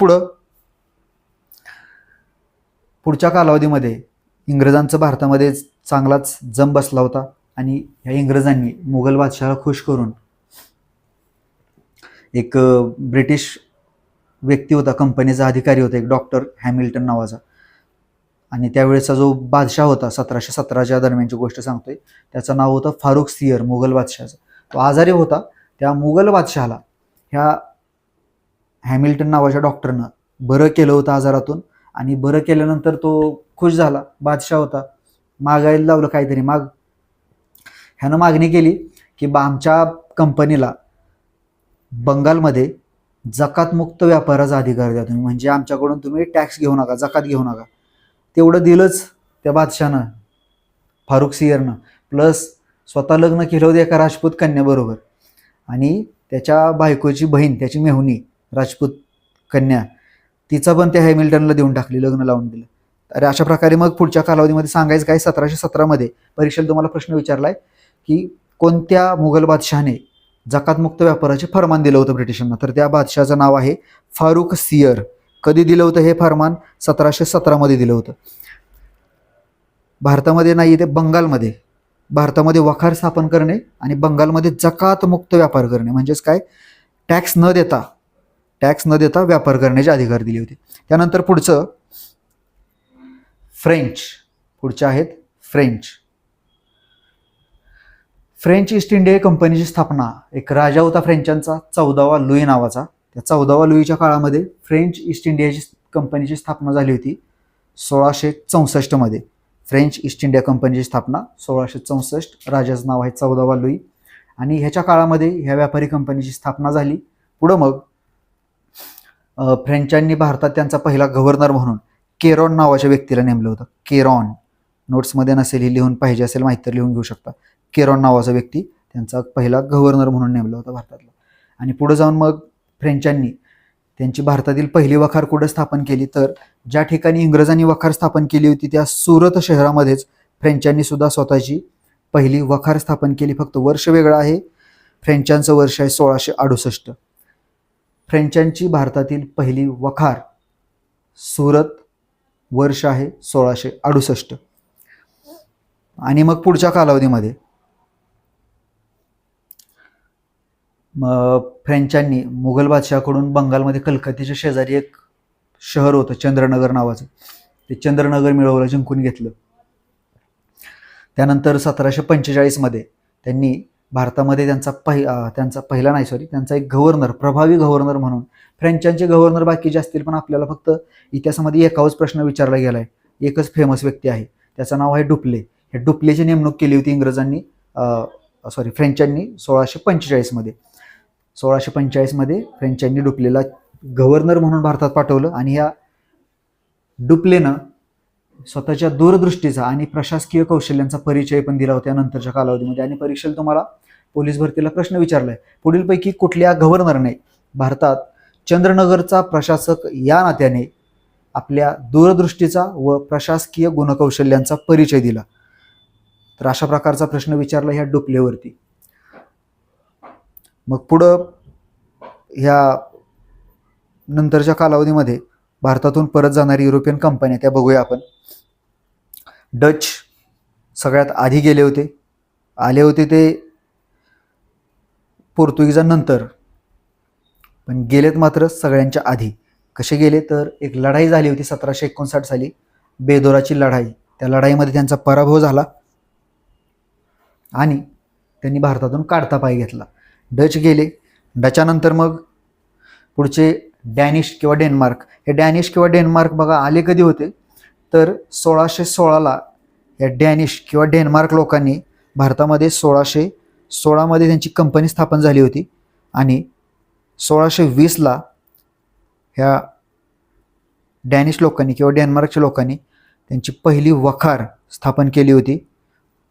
पुढच्या कालावधीमध्ये इंग्रजांचं भारतामध्ये चांगलाच जम बसला होता आणि ह्या इंग्रजांनी मुघल बादशहाला खुश करून एक ब्रिटिश व्यक्ती होता, कंपनीचा अधिकारी होता, एक डॉक्टर हॅमिल्टन नावाचा, आणि त्यावेळेचा जो बादशाह होता 1717च्या दरम्यानची गोष्ट सांगतोय, त्याचं नाव होतं फारुख सियर, मुघल बादशहाचं. तो आजारी होता. त्या मुघल बादशहाला ह्या हॅमिल्टन नावाच्या डॉक्टरनं बरं केलं होतं आजारातून, आणि बरं केल्यानंतर तो खुश झाला. बादशाह होता, मागायला लावलं काहीतरी. ह्यानं मागणी केली की आमच्या कंपनीला बंगालमध्ये जकातमुक्त व्यापाराचा अधिकार द्या तुम्ही, म्हणजे आमच्याकडून तुम्ही टॅक्स घेऊ नका, जकात घेऊ नका. तेवढं दिलंच त्या बादशाहनं, फारुख सियरनं, प्लस स्वतः लग्न केलं होतं एका राजपूत कन्याबरोबर, आणि त्याच्या बायकोची बहीण, त्याची मेहुणी राजपूत कन्या, तिचा पण त्या हॅमिल्टनला देऊन टाकली, लग्न लावून दिलं. तर अशा प्रकारे मग पुढच्या कालावधीमध्ये सांगायचं काय, 1717मध्ये परीक्षेला तुम्हाला प्रश्न विचारलाय की कोणत्या मुघल बादशहाने जकातमुक्त व्यापाराचे फरमान दिलं होतं ब्रिटिशांना, तर त्या बादशहाचं नाव आहे फारुख सियर. कधी दिलं होतं हे फरमान? 1717मध्ये दिलं होतं. भारतामध्ये नाही, ते बंगालमध्ये. भारतामध्ये वखार स्थापन करणे आणि बंगालमध्ये जकातमुक्त व्यापार करणे, म्हणजेच काय, टॅक्स न देता व्यापार करण्याचे अधिकार दिले होते. त्यानंतर पुढचं पुढचे आहेत फ्रेंच ईस्ट इंडिया कंपनीची स्थापना. एक राजा होता फ्रेंचांचा, 14वा लुई नावाचा. त्या 14वा लुईच्या काळामध्ये फ्रेंच ईस्ट इंडियाची कंपनीची स्थापना झाली होती 1664मध्ये. फ्रेंच ईस्ट इंडिया कंपनीची स्थापना 1664, राजाचं नाव आहे 14वा लुई. आणि ह्याच्या काळामध्ये ह्या व्यापारी कंपनीची स्थापना झाली. पुढं मग फ्रेंचांनी भारतात त्यांचा पहिला गव्हर्नर म्हणून केरॉन नावाच्या व्यक्तीला नेमलं होतं. केरॉन, नोट्समध्ये नसेल, ही लिहून पाहिजे असेल माहिती तर लिहून घेऊ शकता. केरॉन नावाचा व्यक्ती त्यांचा पहिला गव्हर्नर म्हणून नेमला होता भारतातला. आणि पुढे जाऊन मग फ्रेंचांनी त्यांची भारतातील पहिली वखार कुठं स्थापन केली, तर ज्या ठिकाणी इंग्रजांनी वखार स्थापन केली होती त्या सुरत शहरामध्येच फ्रेंचांनी सुद्धा स्वतःची पहिली वखार स्थापन केली. फक्त वर्ष वेगळं आहे, फ्रेंचांचं वर्ष आहे 1668. फ्रेंचांची भारतातील पहिली वखार सुरत, वर्ष आहे 1668. आणि मग पुढच्या कालावधीमध्ये फ्रेंचांनी मुघल बादशहाकडून बंगालमध्ये कलकत्त्याच्या शेजारी एक शहर होतं चंद्रनगर नावाचं, ते चंद्रनगर मिळवलं, जिंकून घेतलं. त्यानंतर 1745मध्ये त्यांनी भारतामध्ये त्यांचा एक गव्हर्नर, प्रभावी गव्हर्नर म्हणून. फ्रेंचांचे गव्हर्नर बाकीचे असतील, पण आपल्याला फक्त इतिहासामध्ये एकाच प्रश्न विचारला गेला आहे, एकच फेमस व्यक्ती आहे, त्याचं नाव आहे डुप्ले. हे डुप्लेची नेमणूक केली होती फ्रेंचांनी 1645मध्ये. 1645मध्ये फ्रेंचांनी डुप्लेला गव्हर्नर म्हणून भारतात पाठवलं, आणि या डुप्लेनं स्वतःच्या दूरदृष्टीचा आणि प्रशासकीय कौशल्यांचा परिचय पण दिला होता नंतरच्या कालावधीमध्ये. आणि परीक्षेला तुम्हाला पोलीस भरतीला प्रश्न विचारलाय, पुढीलपैकी कुठल्या गव्हर्नरने भारतात चंद्रनगरचा प्रशासक या नात्याने आपल्या दूरदृष्टीचा व प्रशासकीय गुणकौशल्यांचा परिचय दिला? तर अशा प्रकारचा प्रश्न विचारला ह्या डुप्लेवरती. मग पुढं ह्या नंतरच्या कालावधीमध्ये भारतातून परत जाणारी युरोपियन कंपन्या, त्या बघूया आपण. डच सगळ्यात आधी आले होते ते पोर्तुगीजांनंतर, पण गेलेत मात्र सगळ्यांच्या आधी. कसे गेले, तर एक लढाई झाली होती 1759 साली, बेदोराची लढाई. त्या लढाईमध्ये त्यांचा पराभव झाला आणि त्यांनी भारतातून काढता पाय घेतला. डच गेले. डच्यानंतर मग पुढचे डॅनिश किंवा डेन्मार्क. हे डॅनिश किंवा डेन्मार्क बघा आले कधी होते तर 1616ला या डॅनिश किंवा डेन्मार्क लोकांनी भारतामध्ये 1616मध्ये त्यांची कंपनी स्थापन झाली होती आणि 1620ला ह्या डॅनिश लोकांनी किंवा डेन्मार्कच्या लोकांनी त्यांची पहिली वखार स्थापन केली होती.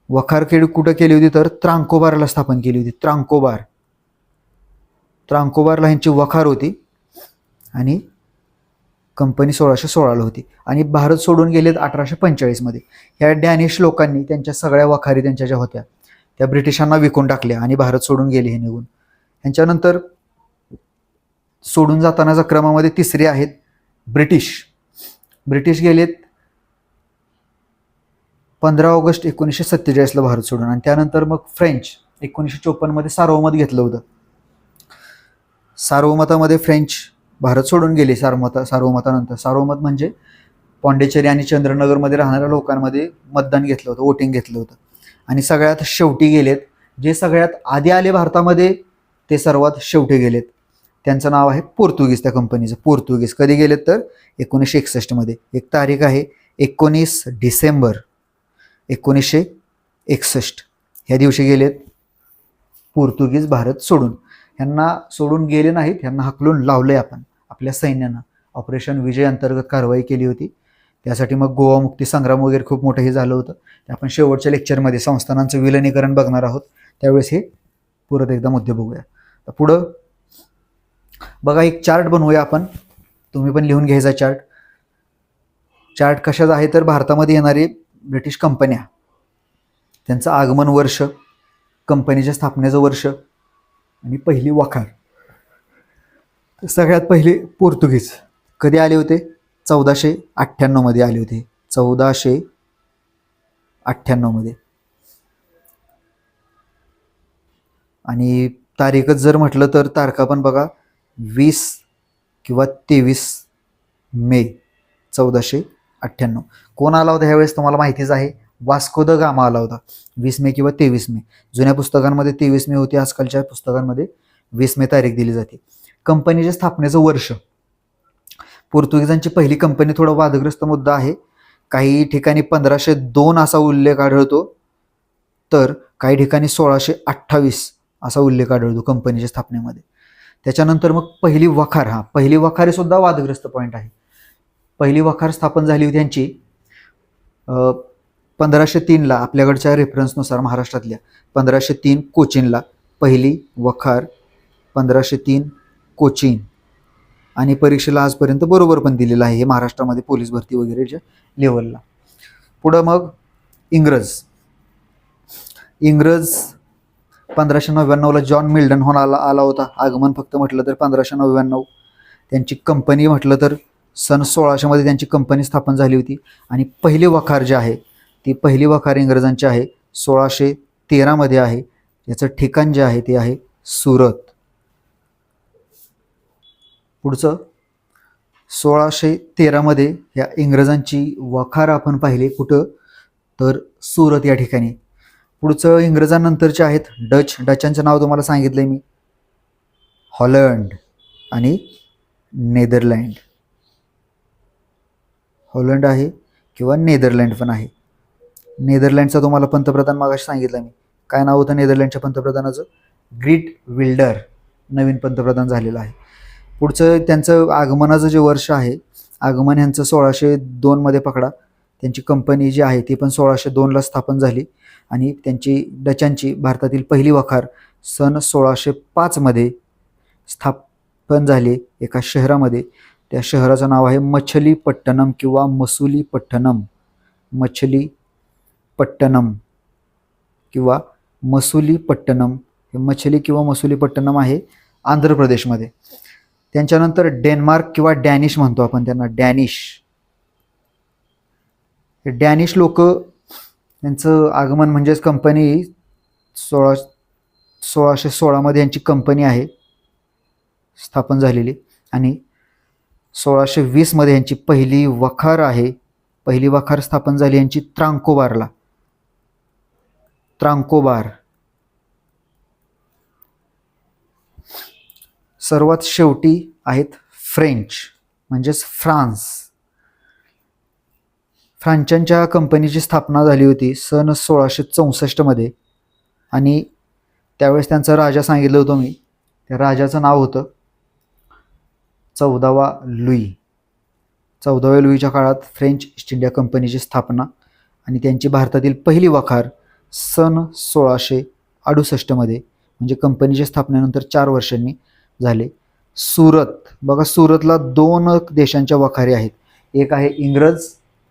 वखार कुठं केली होती तर त्रांकोबारला स्थापन केली होती. त्रांकोबारला ह्यांची वखार होती आणि कंपनी 1616ला होती आणि भारत सोडून गेलेत 1845मध्ये. ह्या डॅनिश लोकांनी त्यांच्या सगळ्या वखारी त्यांच्या ज्या होत्या त्या ब्रिटिशांना विकून टाकल्या आणि भारत सोडून गेले हे निघून. ह्यांच्यानंतर सोडून जातानाच्या क्रमामध्ये तिसरे आहेत ब्रिटिश गेलेत 15 ऑगस्ट 1947ला भारत सोडून. आणि त्यानंतर मग फ्रेंच 1954मध्ये सार्वमत घेतलं होतं. सार्वमतामध्ये फ्रेंच भारत सोडून गेले. सार्वमतानंतर सार्वमत म्हणजे पॉंडिचेरी आणि चंद्रनगरमध्ये राहणाऱ्या लोकांमध्ये मतदान घेतलं होतं, वोटिंग घेतलं होतं. आणि सगळ्यात शेवटी गेलेत जे सगळ्यात आधी आले भारतामध्ये ते सर्वात शेवटी गेलेत. त्यांचं नाव आहे पोर्तुगीज. त्या कंपनीचं पोर्तुगीज कधी गेलेत तर 1961मध्ये. एक तारीख आहे 19 डिसेंबर 1961. ह्या दिवशी गेलेत पोर्तुगीज भारत सोडून. ह्यांना सोडून गेले नाहीत, ह्यांना हकलून लावलंय आपण आपल्या सैन्यानं. ऑपरेशन विजय अंतर्गत कारवाई केली होती. त्यासाठी मग गोवा मुक्ती संग्राम वगैरे खूप मोठं हे झालं होतं. ते आपण शेवटच्या लेक्चरमध्ये संस्थानांचं विलिनीकरण बघणार आहोत, त्यावेळेस हे परत एकदा मुद्दे बघूया. तर पुढं बघा एक चार्ट बनवूया आपण, तुम्ही पण लिहून घ्यायचा चार्ट कशाचा आहे तर भारतामध्ये येणारे ब्रिटिश कंपन्या, त्यांचं आगमन वर्ष, कंपनीच्या स्थापनेचं वर्ष आणि पहिली वखार. सगळ्यात पहिले पोर्तुगीज कधी आले होते 1498मध्ये आले होते. 1498मध्ये. आणि तारीखच जर म्हटलं तर तारखा पण बघा 20 किंवा 23 मे 1498. कोण आला होता ह्यावेळेस तुम्हाला माहितीच आहे, वास्को द गामा आला होता. 20 मे किंवा 23 मे. जुन्या पुस्तकांमध्ये 23 मे होती, आजकालच्या पुस्तकांमध्ये 20 मे तारीख दिली जाते. कंपनीच्या स्थापनेचं वर्ष. पोर्तुगीजांची पहिली कंपनी थोडा वादग्रस्त मुद्दा आहे. काही ठिकाणी 1502 असा उल्लेख आढळतो तर काही ठिकाणी 1628 असा उल्लेख आढळतो कंपनीच्या स्थापनेमध्ये. त्याच्यानंतर मग पहिली वखार. पहिली वखार हे सुद्धा वादग्रस्त पॉईंट आहे. पहिली वखार स्थापन झाली होती त्यांची 1503ला. आपल्याकडच्या रेफरन्सनुसार महाराष्ट्रातल्या 1503 कोचीनला पहिली वखार. 1503 कोचीन. आणि परीक्षेला आजपर्यंत बरोबर पण दिलेलं आहे हे महाराष्ट्रामध्ये पोलीस भरती वगैरेच्या लेवलला. पुढं मग इंग्रज 1599ला जॉन मिल्टन आला होता. आगमन फक्त म्हटलं तर 1599. त्यांची कंपनी म्हटलं तर सन 1600मध्ये त्यांची कंपनी स्थापन झाली होती. आणि पहिली वखार जी आहे ती पहिली वखार इंग्रजांची आहे 1613मध्ये आहे. याचं ठिकाण जे आहे ते आहे सुरत. पुढचं 1613मध्ये ह्या इंग्रजांची वखार आपण पाहिले कुठं तर सुरत या ठिकाणी. पुढचं इंग्रजांनंतरचे आहेत डचांचं नाव तुम्हाला सांगितलंय मी, हॉलंड आणि नेदरलँड. हॉलंड आहे किंवा नेदरलँड पण आहे. नेदरलँडचा तुम्हाला पंतप्रधान मागाशी सांगितलं मी. काय नाव होतं नेदरलँडच्या पंतप्रधानाचं? ग्रीट विल्डर नवीन पंतप्रधान झालेला आहे. पुढचं त्यांचं आगमनाचं जे वर्ष आहे, आगमन ह्यांचं 1602मध्ये पकडा. त्यांची कंपनी जी आहे ती पण 1602ला स्थापन झाली. आणि त्यांची डचांची भारतातील पहिली वखार सन 1605मध्ये स्थापन झाली एका शहरामध्ये. त्या शहराचं नाव आहे मछलीपट्टणम किंवा मसुलीपट्टणम. मछलीपट्टणम किंवा मसुलीपट्टणम. हे मछली किंवा मसुलीपट्टणम आहे आंध्र प्रदेशमध्ये. त्यांच्यानंतर डेन्मार्क किंवा डॅनिश म्हणतो आपण त्यांना, डॅनिश लोक. यांचं आगमन म्हणजेच कंपनी 1616मध्ये यांची कंपनी आहे स्थापन झालेली. आणि 1620मध्ये यांची पहिली वखार आहे. पहिली वखार स्थापन झाली यांची त्रांकोबार. सर्वात शेवटी आहेत फ्रेंच म्हणजेच फ्रान्स. फ्रांचांच्या कंपनीची स्थापना झाली होती सन 1664 मध्ये आणि त्यावेळेस त्यांचा राजा सांगितलं होतं मी. त्या राजाचं नाव होतं 14वा लुई. 14व्या लुईच्या काळात फ्रेंच ईस्ट इंडिया कंपनीची स्थापना आणि त्यांची भारतातील पहिली वखार सन 1668 मध्ये, म्हणजे कंपनीच्या स्थापनेनंतर 4 वर्षांनी झाले. सुरत, बघा सुरतला 2 देशांच्या वखारी आहेत. एक आहे इंग्रज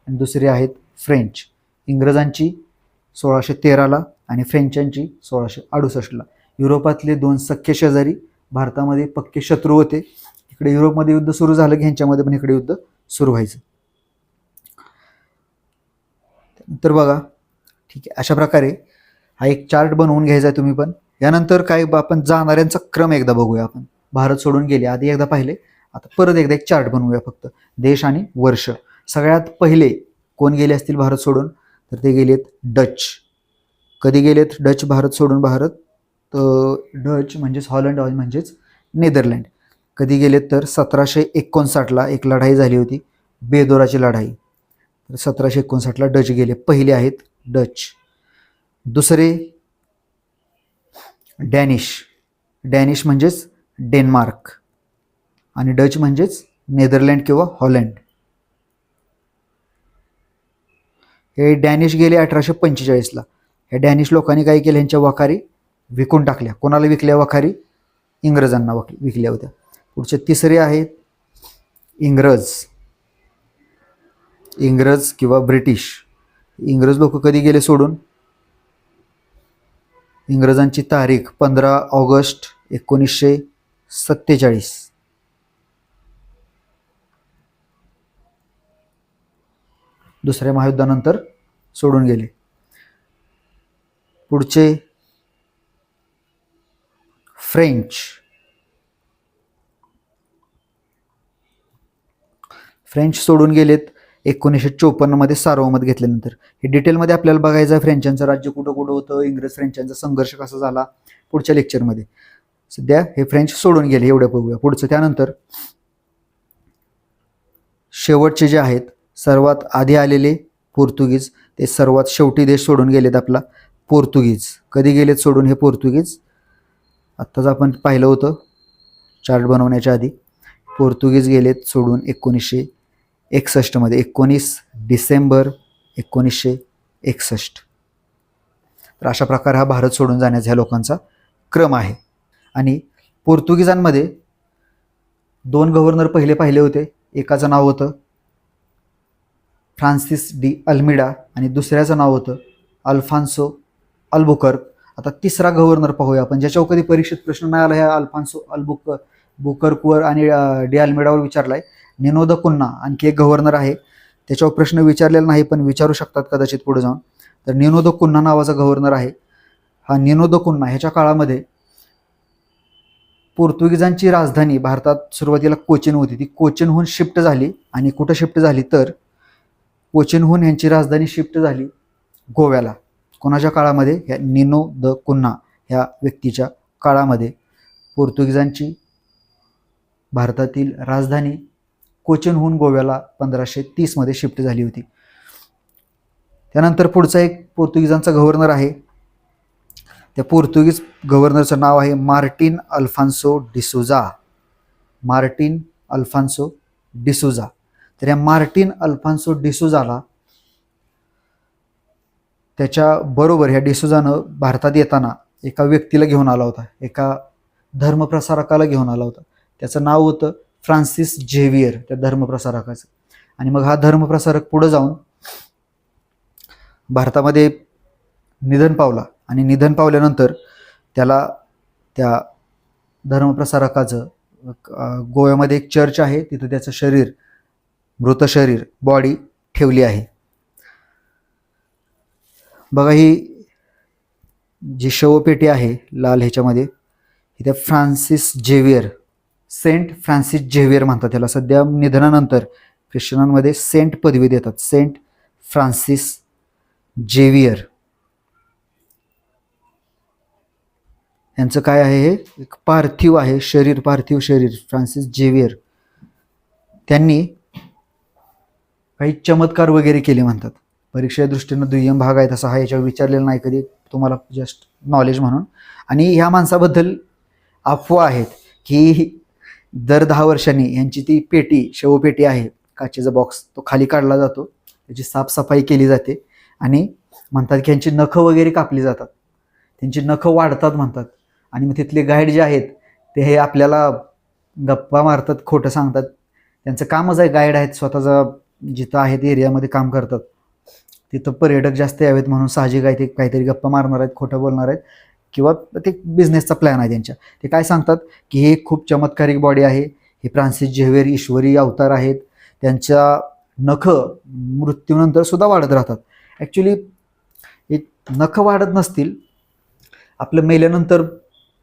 आणि दुसरी आहेत फ्रेंच. इंग्रजांची 1613ला आणि फ्रेंचांची 1668ला. युरोपातले 2 सख्य शेजारी भारतामध्ये पक्के शत्रू होते. इकडे युरोपमध्ये युद्ध सुरू झालं की ह्यांच्यामध्ये पण इकडे युद्ध सुरू व्हायचं. तर बघा, ठीक आहे, अशा प्रकारे हा एक चार्ट बनवून घ्यायचा आहे तुम्ही पण. यानंतर काय आपण जाणाऱ्यांचा क्रम एकदा बघूया. आपण भारत सोडून गेले आधी एकदा पाहिले, आता परत एकदा एक चार्ट बनवूया फक्त देश आणि वर्ष. सगळ्यात पहिले कोण गेले असतील भारत सोडून, तर ते गेलेत डच. कधी गेलेत डच भारत सोडून? डच म्हणजेच हॉलंड म्हणजेच नेदरलँड. कधी गेलेत तर 1759ला एक लढाई झाली होती, बेदोराची लढाई. तर 1759ला डच गेले, पहिले आहेत डच. दुसरे डॅनिश. डॅनिश म्हणजेच डेन्मार्क आणि डच म्हणजेच नेदरलँड किंवा हॉलंड. हे डॅनिश गेले 1845ला. हे डॅनिश लोकांनी काय केलं, यांच्या वखारी विकून टाकल्या. कोणाला विकल्या वखारी? इंग्रजांना विकल्या होत्या. पुढचे तिसरे आहेत इंग्रज. इंग्रज किंवा ब्रिटिश. इंग्रज लोक कधी गेले सोडून? इंग्रजांची तारीख 15 ऑगस्ट 1947. दुसऱ्या महायुद्धानंतर सोडून गेले. पुढचे फ्रेंच. फ्रेंच सोडून गेलेत 1954 मध्ये सार्वमत घेतल्यानंतर. हे डिटेलमध्ये आपल्याला बघायचं आहे फ्रेंचांचं राज्य कुठं कुठं होतं, इंग्रज फ्रेंचांचा संघर्ष कसा झाला पुढच्या लेक्चरमध्ये. सध्या हे फ्रेंच सोडून गेले, एवढं बघूया. पुढचं त्यानंतर शेवटचे जे आहेत, सर्वात आधी आलेले पोर्तुगीज, ते सर्वात शेवटी देश सोडून गेलेत आपला पोर्तुगीज. कधी गेलेत सोडून हे पोर्तुगीज? आत्ताच आपण पाहिलं होतं चार्ट बनवण्याच्या आधी. पोर्तुगीज गेलेत सोडून 1961 मध्ये, 19 डिसेंबर 1961. तर अशा प्रकारे हा भारत सोडून जाण्याचा ह्या लोकांचा क्रम आहे. आणि पोर्तुगीजांमध्ये 2 गव्हर्नर पहिले पाहिले होते. एकाचं नाव होतं फ्रान्सिस डी अल्मिडा आणि दुसऱ्याचं नाव होतं अल्फान्सो अल्बुकर्क. आता तिसरा गव्हर्नर पाहूया आपण, ज्याच्यावर कधी परीक्षेत प्रश्न नाही आला ह्या अल्फान्सो बुकर्कवर आणि डी अल्मिडावर विचारलाय. निनो द कुन्हा आणखी एक गव्हर्नर आहे, त्याच्यावर प्रश्न विचारलेला नाही पण विचारू शकतात कदाचित पुढे जाऊन. तर निनो द कुन्हा नावाचा गव्हर्नर आहे. हा निनो द कुन्हा ह्याच्या काळामध्ये पोर्तुगीजांची राजधानी भारतात सुरुवातीला कोचीन होती, ती कोचीनहून शिफ्ट झाली. आणि कुठं शिफ्ट झाली तर कोचीनहून यांची राजधानी शिफ्ट झाली गोव्याला. कोणाच्या काळामध्ये? ह्या निनो द कुन्हा ह्या व्यक्तीच्या काळामध्ये पोर्तुगीजांची भारतातील राजधानी कोचीनहून गोव्याला 1530 मध्ये शिफ्ट झाली होती. त्यानंतर पुढचा एक पोर्तुगीजांचा गव्हर्नर आहे. त्या पोर्तुगीज गव्हर्नरचं नाव आहे Martin Alfonso de Sousa. Martin Alfonso de Sousa. तर या मार्टिन अल्फान्सो डिसुझाला त्याच्या बरोबर ह्या डिसुझानं भारतात येताना एका व्यक्तीला घेऊन आला होता, एका धर्मप्रसारकाला घेऊन आला होता. त्याचं नाव होतं फ्रान्सिस झेवियर, त्या धर्मप्रसारकाचं. आणि मग हा धर्मप्रसारक पुढे जाऊन भारतामध्ये निधन पावला. आणि निधन पावल्यानंतर त्याला त्या धर्मप्रसारकाचं गोव्यामध्ये एक चर्च आहे, तिथं त्याचं शरीर, मृत शरीर, बॉडी ठेवली आहे. बघा ही जी शवपेटी आहे लाल ह्याच्यामध्ये, इथे Francis Xavier, Saint Francis Xavier म्हणतात त्याला. सध्या निधनानंतर ख्रिश्चनांमध्ये सेंट पदवी देतात, सेंट फ्रान्सिस झेवियर यांचं काय आहे, हे एक पार्थिव आहे शरीर, पार्थिव शरीर. फ्रान्सिस झेवियर त्यांनी काही चमत्कार वगैरे केले म्हणतात. परीक्षेच्या दृष्टीनं दुय्यम भाग आहे तसा हा, याच्यावर विचारलेला नाही कधी, तुम्हाला जस्ट नॉलेज म्हणून. आणि ह्या माणसाबद्दल अफवा आहेत की दर 10 वर्षांनी यांची ती पेटी, शवपेटी आहे, काचेचा बॉक्स, तो खाली काढला जातो, त्याची साफसफाई केली जाते आणि म्हणतात की यांची नखं वगैरे कापली जातात, त्यांची नखं वाढतात म्हणतात. आणि मग तिथले गाईड जे आहेत ते हे आपल्याला गप्पा मारतात, खोटं सांगतात. त्यांचं कामच आहे, गाईड आहेत, स्वतःचा जिथं आहेत एरियामध्ये काम करतात, तिथं पर्यटक जास्त यावेत म्हणून साहजिक आहे ते काहीतरी गप्पा मारणार आहेत, खोटं बोलणार आहेत, किंवा ते बिझनेसचा प्लॅन आहे त्यांच्या. ते काय सांगतात की हे खूप चमत्कारिक बॉडी आहे, हे फ्रान्सिस झेवियर ईश्वरी अवतार आहेत, त्यांच्या नखं मृत्यूनंतर सुद्धा वाढत राहतात. ॲक्च्युली एक नखं वाढत नसतील, आपलं मेल्यानंतर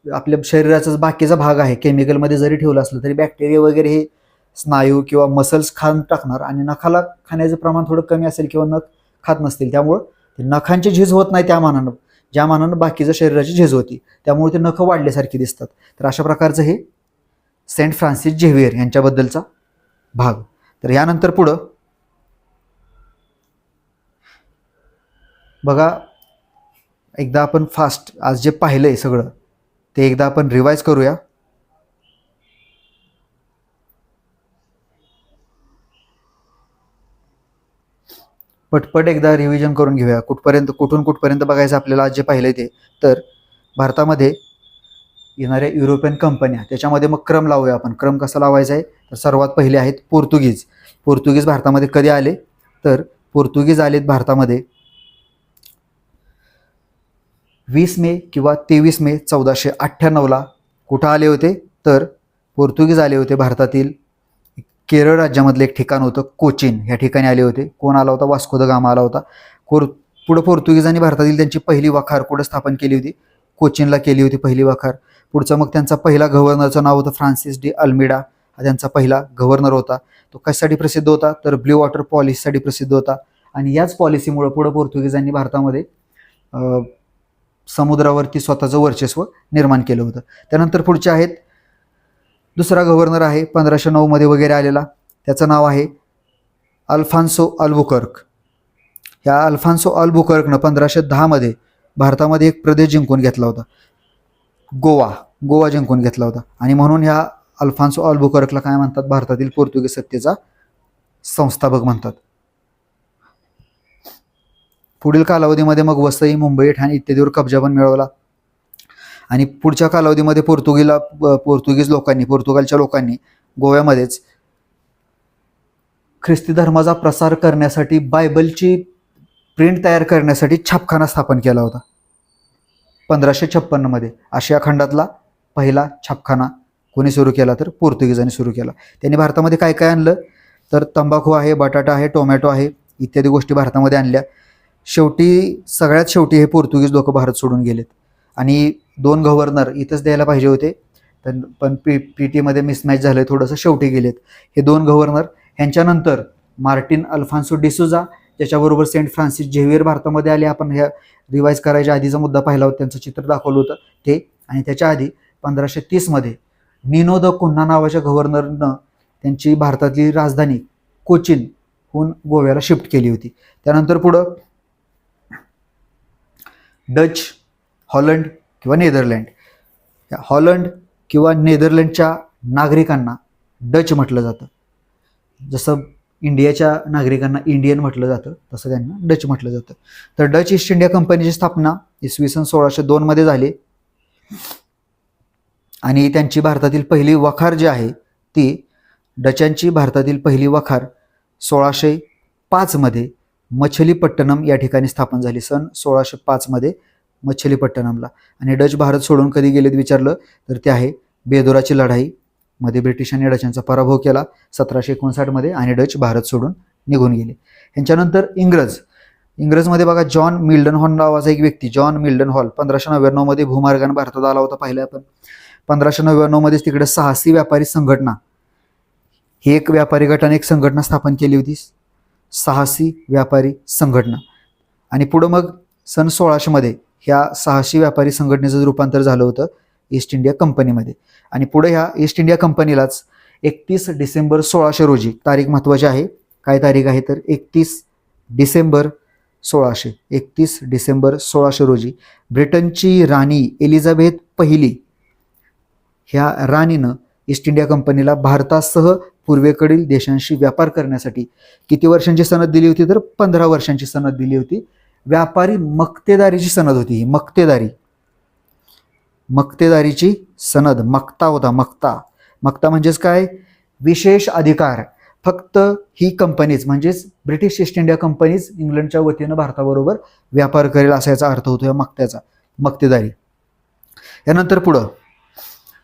आपल्या शरीराचाच बाकीचा भाग आहे, केमिकलमध्ये जरी ठेवलं असलं तरी बॅक्टेरिया वगैरे हे स्नायू किंवा मसल्स खाऊन टाकणार, आणि नखाला खाण्याचं प्रमाण थोडं कमी असेल किंवा नख खात नसतील, त्यामुळं ते नखांची झीज होत नाही त्या मानानं, ज्या मानानं बाकीचं शरीराची झीज होती, त्यामुळे ते नखं वाढल्यासारखी दिसतात. तर अशा प्रकारचं हे सेंट फ्रान्सिस झेवियर यांच्याबद्दलचा भाग. तर यानंतर पुढं बघा, एकदा आपण फास्ट आज जे पाहिलंय सगळं ते एकदा आपण रिवाइज करूया. पटपट एकदा रिव्हिजन करून घेऊया, कुठून कुठपर्यंत बघायचं आपल्याला आज जे पाहिलंय ते. तर भारतामध्ये येणाऱ्या युरोपियन कंपन्या, त्याच्यामध्ये मग क्रम लावूया आपण. क्रम कसा लावायचा आहे, तर सर्वात पहिले आहेत पोर्तुगीज. पोर्तुगीज भारतामध्ये कधी आले, तर पोर्तुगीज आलेत भारतामध्ये 20 मे किंवा 23 मे 1498ला. कुठं आले होते, तर पोर्तुगीज आले होते भारतातील केरळ राज्यामधलं एक ठिकाण होतं कोचीन, ह्या ठिकाणी आले होते. कोण आला होता, वास्को द गामा आला होता. पुढं पोर्तुगीजांनी भारतातील त्यांची पहिली वखार कुठं स्थापन केली होती, कोचीनला केली होती पहिली वखार. पुढचं मग त्यांचा पहिला गव्हर्नरचं नाव होतं फ्रान्सिस डी अल्मिडा, हा त्यांचा पहिला गव्हर्नर होता. तो कशासाठी प्रसिद्ध होता, तर ब्ल्यू वॉटर पॉलिसीसाठी प्रसिद्ध होता. आणि याच पॉलिसीमुळे पुढं पोर्तुगीजांनी भारतामध्ये समुद्रावरती स्वतःचं वर्चस्व निर्माण केलं होतं. त्यानंतर पुढचे आहेत, दुसरा गव्हर्नर आहे 1509 मध्ये वगैरे आलेला, त्याचं नाव आहे अल्फान्सो अल्बुकर्क. ह्या अल्फान्सो अल्बुकर्कनं 1510 मध्ये भारतामध्ये एक प्रदेश जिंकून घेतला होता, गोवा जिंकून घेतला होता. आणि म्हणून ह्या अल्फान्सो अल्बुकर्कला काय म्हणतात, भारतातील पोर्तुगीज सत्तेचा संस्थापक म्हणतात. पुढील कालावधीमध्ये मग वसई, मुंबई, ठाणे इत्यादीवर कब्जा पण मिळवला. आणि पुढच्या कालावधीमध्ये पोर्तुगालच्या लोकांनी गोव्यामध्येच ख्रिस्ती धर्माचा प्रसार करण्यासाठी बायबलची प्रिंट तयार करण्यासाठी छापखाना स्थापन केला होता 1556 मध्ये. आशिया खंडातला पहिला छापखाना कोणी सुरू केला, तर पोर्तुगीजांनी सुरू केला. त्यांनी भारतामध्ये काय काय आणलं, तर तंबाखू आहे, बटाटा आहे, टोमॅटो आहे, इत्यादी गोष्टी भारतामध्ये आणल्या. सगळ्यात शेवटी हे पोर्तुगीज लोक भारत सोडून गेलेत. आणि 2 गव्हर्नर इथंच द्यायला पाहिजे होते, पण पीटीमध्ये मिसमॅच झालं, थोडंसं शेवटी गेलेत हे 2 गव्हर्नर. ह्यांच्यानंतर मार्टिन अल्फान्सो डिसूजा, ज्याच्याबरोबर सेंट फ्रान्सिस झेवियर भारतामध्ये आले. आपण ह्या रिवाइज करायच्या आधीचा मुद्दा पाहिला होता, त्यांचं चित्र दाखवलं होतं ते. आणि त्याच्या आधी 1530 मध्ये निनो द कुन्हा नावाच्या गव्हर्नरनं त्यांची भारतातली राजधानी कोचीनहून गोव्याला शिफ्ट केली होती. त्यानंतर पुढं डच, हॉलंड किंवा नेदरलँड. या हॉलंड किंवा नेदरलँडच्या नागरिकांना डच म्हटलं जातं. जसं इंडियाच्या नागरिकांना इंडियन म्हटलं जातं, तसं त्यांना डच म्हटलं जातं. तर डच ईस्ट इंडिया कंपनीची स्थापना इसवी सन 1602 मध्ये झाली. आणि त्यांची भारतातील पहिली वखार जी आहे ती, डचांची भारतातील पहिली वखार 1605 मध्ये मछलीपट्टणम या ठिकाणी स्थापन झाली, सन 1605 मध्ये मछलीपट्टणमला. आणि डच भारत सोडून कधी गेलेत विचारलं तर ते आहे बेदोराची लढाई मध्ये ब्रिटिशांनी डचांचा पराभव केला 1759 मध्ये, आणि डच भारत सोडून निघून गेले. ह्यांच्यानंतर इंग्रजमध्ये बघा, जॉन मिल्डन हॉल नावाचा एक व्यक्ती, जॉन मिल्डन हॉल 1599 मध्ये भूमार्गाने भारतात आला होता. पाहिलं आपण 1599 मध्येच तिकडे साहसी व्यापारी संघटना, ही एक व्यापारी गटाने एक संघटना स्थापन केली होती, साहसी व्यापारी संघटना. आणि पुढं मग सन 1600 मध्ये ह्या साहसी व्यापारी संघटनेचं रूपांतर झालं होतं ईस्ट इंडिया कंपनीमध्ये. आणि पुढे ह्या ईस्ट इंडिया कंपनीलाच 31 डिसेंबर 1600 रोजी, तारीख महत्त्वाची आहे, काय तारीख आहे तर 31 डिसेंबर 1600, 31 डिसेंबर 1600 रोजी ब्रिटनची राणी एलिझाबेथ पहिली ह्या राणीनं ईस्ट इंडिया कंपनीला भारतासह पूर्वेकडील देशांशी व्यापार करण्यासाठी किती वर्षांची सनद दिली होती तर 15 वर्षांची सनद दिली होती. व्यापारी मक्तेदारीची सनद होती ही, मक्तेदारीची सनद. मक्ता होता, मक्ता म्हणजेच काय, विशेष अधिकार. फक्त ही कंपनीच म्हणजेच ब्रिटिश ईस्ट इंडिया कंपनीच इंग्लंडच्या वतीनं भारताबरोबर व्यापार करेल असा याचा अर्थ होतो या मक्त्याचा, मक्तेदारी. यानंतर पुढं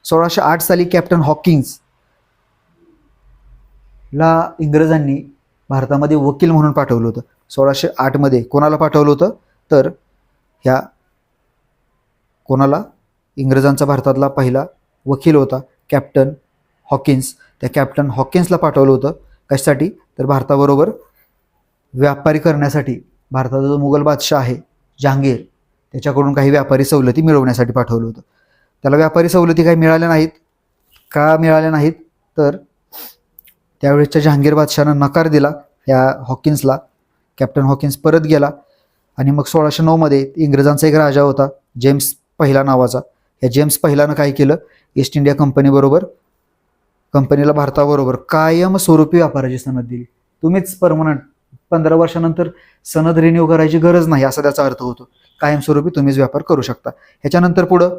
1608 साली कॅप्टन हॉकिन्स ला इंग्रजांनी भारतामध्ये वकील म्हणून पाठवलं होतं. 1608 मध्ये कोणाला पाठवलं होतं तर ह्या कोणाला, इंग्रजांचा भारतातला पहिला वकील होता कॅप्टन हॉकिन्स. त्या कॅप्टन हॉकिन्सला पाठवलं होतं कशासाठी तर भारताबरोबर व्यापारी करण्यासाठी. भारताचा जो मुघल बादशाह आहे जहांगीर, त्याच्याकडून काही व्यापारी सवलती मिळवण्यासाठी पाठवलं होतं. त्याला व्यापारी सवलती काही मिळाल्या नाहीत. का मिळाल्या नाहीत तर त्यावेळेसच्या जहांगीर बादशाहनं नकार दिला या हॉकिन्सला. कॅप्टन हॉकिन्स परत गेला आणि मग 1609 मध्ये इंग्रजांचा एक राजा होता जेम्स पहिला नावाचा. या जेम्स पहिलानं काय केलं, ईस्ट इंडिया कंपनीला भारताबरोबर कायमस्वरूपी व्यापाराची सनद दिली. तुम्हीच परमनंट 15 वर्षानंतर सनद रिन्यू करायची गरज नाही असा त्याचा अर्थ होतो. कायमस्वरूपी तुम्हीच व्यापार करू शकता. ह्याच्यानंतर पुढं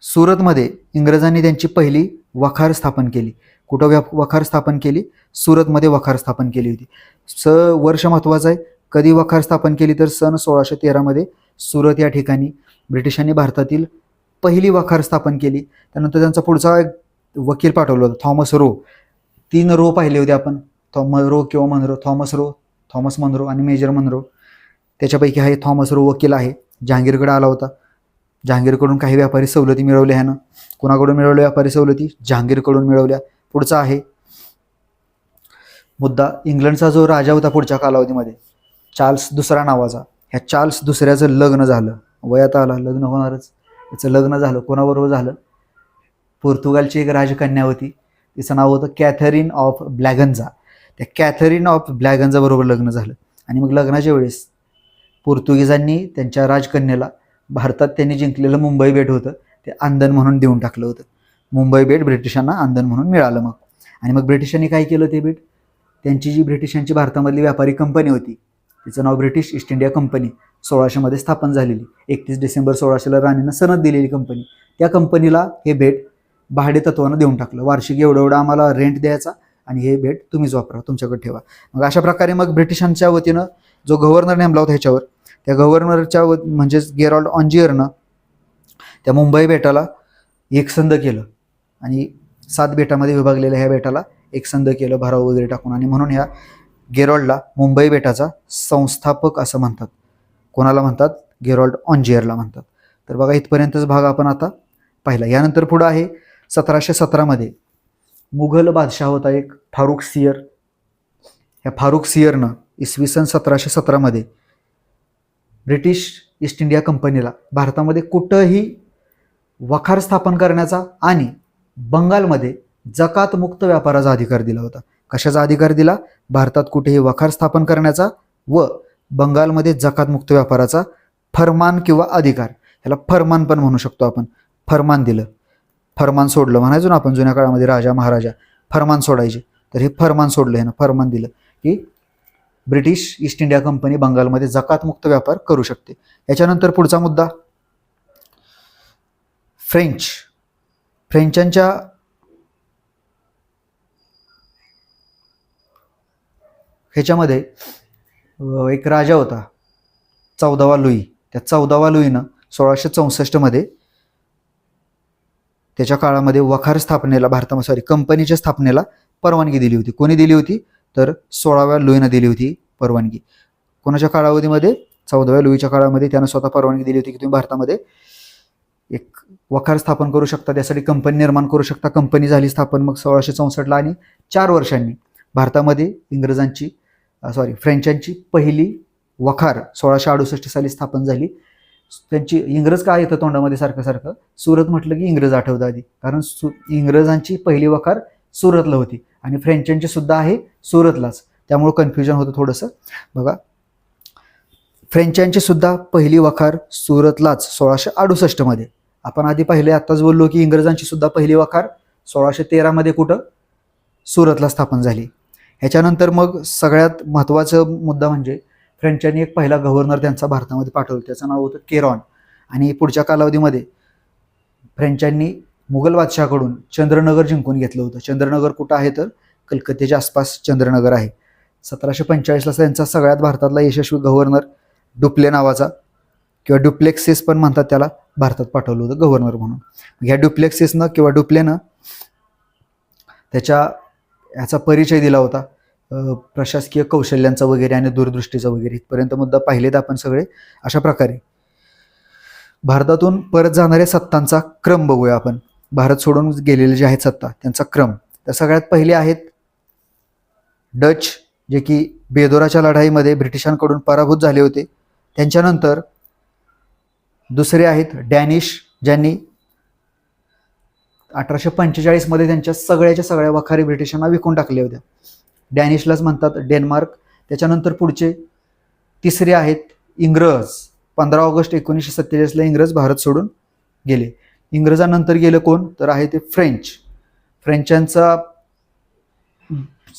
सुरतमध्ये इंग्रजांनी त्यांची पहिली वखार स्थापन केली. कुठं वखार स्थापन केली? सुरतमध्ये वखार स्थापन केली होती. वर्ष महत्वाचं आहे. कधी वखार स्थापन केली तर सन 1613 मध्ये सुरत या ठिकाणी ब्रिटिशांनी भारतातील पहिली वखार स्थापन केली. त्यानंतर त्यांचा पुढचा एक वकील पाठवला होता थॉमस रो. 3 रो पाहिले होते आपण, रो किंवा मनरो, थॉमस मनरो आणि मेजर मनरो. त्याच्यापैकी आहे थॉमस रो वकील आहे, जहांगीरकडे आला होता. जहांगीरकडून काही व्यापारी सवलती मिळवल्या ह्यानं. कोणाकडून मिळवल्या व्यापारी सवलती? जहांगीरकडून मिळवल्या. पुढचा आहे मुद्दा, इंग्लंडचा जो राजा होता पुढच्या कालावधीमध्ये चार्ल्स दुसरा नावाचा, ह्या चार्ल्स दुसऱ्याचं लग्न झालं. वयात आला, लग्न होणारच. त्याचं लग्न झालं. कोणाबरोबर झालं? पोर्तुगालची एक राजकन्या होती, तिचं नाव होतं कॅथरीन ऑफ ब्लॅगन्झा. त्या कॅथरीन ऑफ ब्लॅगन्झा बरोबर लग्न झालं. आणि मग लग्नाच्या वेळेस पोर्तुगीजांनी त्यांच्या राजकन्याला भारतात त्यांनी जिंकलेलं मुंबई बेट होतं ते आंदण म्हणून देऊन टाकलं होतं. मुंबई बेट ब्रिटिशांना आंदण म्हणून मिळालं मग. आणि मग ब्रिटिशांनी काय केलं ते बेट, त्यांची जी ब्रिटिशांची भारतामधली व्यापारी कंपनी होती तिचं नाव ब्रिटिश ईस्ट इंडिया कंपनी 1600 मध्ये स्थापन झालेली. 31 डिसेंबर 1600ला राणीनं सनद दिलेली कंपनी, त्या कंपनीला हे बेट भाडे तत्वानं देऊन टाकलं. वार्षिक एवढं आम्हाला रेंट द्यायचा आणि हे बेट तुम्हीच वापरा, तुमच्याकडे ठेवा. मग अशा प्रकारे मग ब्रिटिशांच्या वतीनं जो गव्हर्नर नेमला होता ह्याच्यावर, त्या गव्हर्नरच्या म्हणजेच गेरॉल्ड ऑन्जियरनं त्या मुंबई बेटाला एकसंध केलं आणि 7 बेटामध्ये विभागलेल्या ह्या बेटाला एकसंध केलं भराव वगैरे टाकून. आणि म्हणून ह्या गेरॉल्डला मुंबई बेटाचा संस्थापक असं म्हणतात. कोणाला म्हणतात? गेरॉल्ड ऑन्जियरला म्हणतात. तर बघा इथपर्यंतच भाग आपण आता पाहिला. यानंतर पुढं आहे 1717 मध्ये मुघल बादशाह होता एक फारुख सियर. ह्या फारुख सियरनं इसवी सन 1717 मध्ये ब्रिटिश ईस्ट इंडिया कंपनीला भारतामध्ये कुठंही वखार स्थापन करण्याचा आणि बंगालमध्ये जकात मुक्त व्यापाराचा अधिकार दिला होता. कशाचा अधिकार दिला? भारतात कुठेही वखार स्थापन करण्याचा व बंगालमध्ये जकात मुक्त व्यापाराचा फरमान किंवा अधिकार. ह्याला फरमान पण म्हणू शकतो आपण. फरमान दिलं, फरमान सोडलं म्हणायचो ना आपण जुन्या काळामध्ये, राजा महाराजा फरमान सोडायचे. तर हे फरमान सोडलं, ह्यानं फरमान दिलं की ब्रिटिश ईस्ट इंडिया कंपनी बंगालमध्ये जकात मुक्त व्यापार करू शकते. याच्यानंतर पुढचा मुद्दा, फ्रेंचांच्या ह्याच्यामध्ये एक राजा होता 14वा लुई. त्या 14वा लुईनं 1664 मध्ये त्याच्या काळामध्ये वखार स्थापनेला कंपनीच्या स्थापनेला परवानगी दिली होती. कोणी दिली होती तर 16व्या लुईनं दिली होती परवानगी. कोणाच्या कालावधीमध्ये? 14व्या लुईच्या काळामध्ये त्यानं स्वतः परवानगी दिली होती की तुम्ही भारतामध्ये एक वखार स्थापन करू शकता, त्यासाठी कंपनी निर्माण करू शकता. कंपनी झाली स्थापन मग 1664ला आणि 4 वर्षांनी भारतामध्ये फ्रेंचांची पहिली वखार 1668 साली स्थापन झाली. त्यांची इंग्रज काय येतं तोंडामध्ये सारखं सारखं, सुरत म्हटलं की इंग्रज आठवतं आधी, कारण इंग्रजांची पहिली वखार सुरतला होती आणि फ्रेंचांची सुद्धा आहे सुरतलाच, त्यामुळे कन्फ्युजन होतं थोडंसं. बघा, फ्रेंचांची सुद्धा पहिली वखार सुरतलाच 1668 मध्ये. आपण आधी पाहिले, आत्ताच बोललो की इंग्रजांची सुद्धा पहिली वखार 1613 मध्ये कुठं, सुरतला स्थापन झाली. ह्याच्यानंतर मग सगळ्यात महत्त्वाचा मुद्दा म्हणजे फ्रेंचांनी एक पहिला गव्हर्नर त्यांचा भारतामध्ये पाठवला, त्याचं नाव होतं केरॉन. आणि पुढच्या कालावधीमध्ये फ्रेंचांनी मुघल बादशाहकडून चंद्रनगर जिंकून घेतलं होतं. चंद्रनगर कुठं आहे तर कलकत्त्याच्या आसपास चंद्रनगर आहे. 1745ला त्यांचा सगळ्यात भारतातला यशस्वी गव्हर्नर डुप्ले नावाचा, किंवा डुप्लेक्सिस पण म्हणतात त्याला, भारतात पाठवलं होतं गव्हर्नर म्हणून. ह्या डुप्लेक्सिसनं किंवा डुप्लेनं याचा परिचय दिला होता, प्रशासकीय कौशल्यांचा वगैरे आणि दूरदृष्टीचा वगैरे. इथपर्यंत मुद्दा पाहिलेत आपण सगळे. अशा प्रकारे भारतातून परत जाणाऱ्या सत्तांचा क्रम बघूया आपण. भारत सोडून गेलेले जे आहेत सत्ता त्यांचा क्रम. तर सगळ्यात पहिले आहेत डच, जे की बेदोराच्या लढाईमध्ये ब्रिटिशांकडून पराभूत झाले होते. त्यांच्यानंतर दुसरे आहेत डॅनिश, ज्यांनी 1845 मध्ये त्यांच्या सगळ्या वखारी ब्रिटिशांना विकून टाकल्या होत्या. डॅनिशलाच म्हणतात डेन्मार्क. त्याच्यानंतर पुढचे तिसरे आहेत इंग्रज. 15 ऑगस्ट 1947ला इंग्रज भारत सोडून गेले. इंग्रजांनंतर गेलं कोण तर आहे ते फ्रेंच. फ्रेंचांचा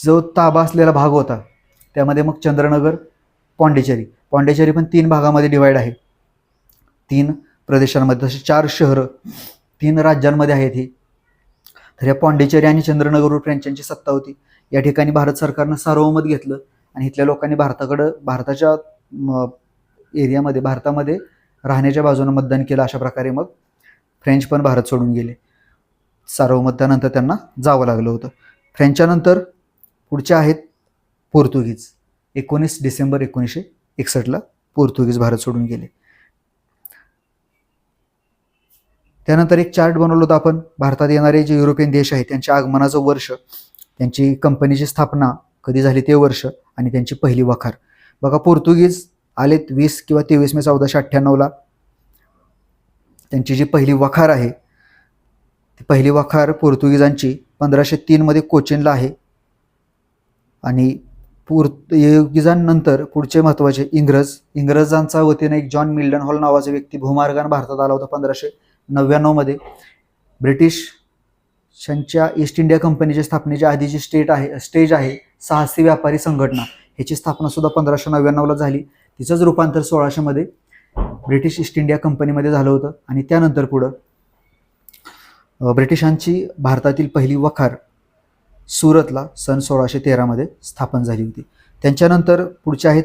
जो ताबा असलेला भाग होता त्यामध्ये मग चंद्रनगर, पॉंडिचेरी पण 3 भागामध्ये डिवाइड आहे, 3 प्रदेशांमध्ये. तसे 4 शहरं 3 राज्यांमध्ये आहेत ही. तर या पॉंडिचेरी आणि चंद्रनगरवर फ्रेंचांची सत्ता होती. या ठिकाणी भारत सरकारनं सार्वमत घेतलं आणि इथल्या लोकांनी भारताच्या एरियामध्ये, भारतामध्ये राहण्याच्या बाजूने मतदान केलं. अशा प्रकारे मग फ्रेंच पण भारत सोडून गेले. सार्वमतानंतर त्यांना जावं लागलं होतं. फ्रेंचानंतर पुढचे आहेत पोर्तुगीज. 19 डिसेंबर 1961ला पोर्तुगीज भारत सोडून गेले. त्यानंतर एक चार्ट बनवलं होतं आपण. भारतात येणारे जे युरोपियन देश आहेत त्यांच्या आगमनाचं वर्ष, त्यांची कंपनीची स्थापना कधी झाली ते वर्ष, आणि त्यांची पहिली वखार. बघा, पोर्तुगीज आलेत 20 किंवा 23 मे 1498ला. त्यांची जी पहिली वखार आहे ती पहिली वखार पोर्तुगीजांची 1503 मध्ये कोचिनला आहे. आणि पोर्तुगीजांनंतर पुढचे महत्त्वाचे इंग्रजांच्या वतीने एक जॉन मिल्डन हॉल नावाचा व्यक्ती भूमार्गाने भारतात आला होता 1599 मध्ये. ब्रिटिशांच्या ईस्ट इंडिया कंपनीच्या स्थापनेच्या आधीची स्टेज आहे साहसी व्यापारी संघटना. ह्याची स्थापना सुद्धा 1599ला झाली. तिचंच रूपांतर 1600 मध्ये ब्रिटिश ईस्ट इंडिया कंपनीमध्ये झालं होतं. आणि त्यानंतर पुढं ब्रिटिशांची भारतातील पहिली वखार सुरतला सन 1613 मध्ये स्थापन झाली होती. त्यांच्यानंतर पुढचे आहेत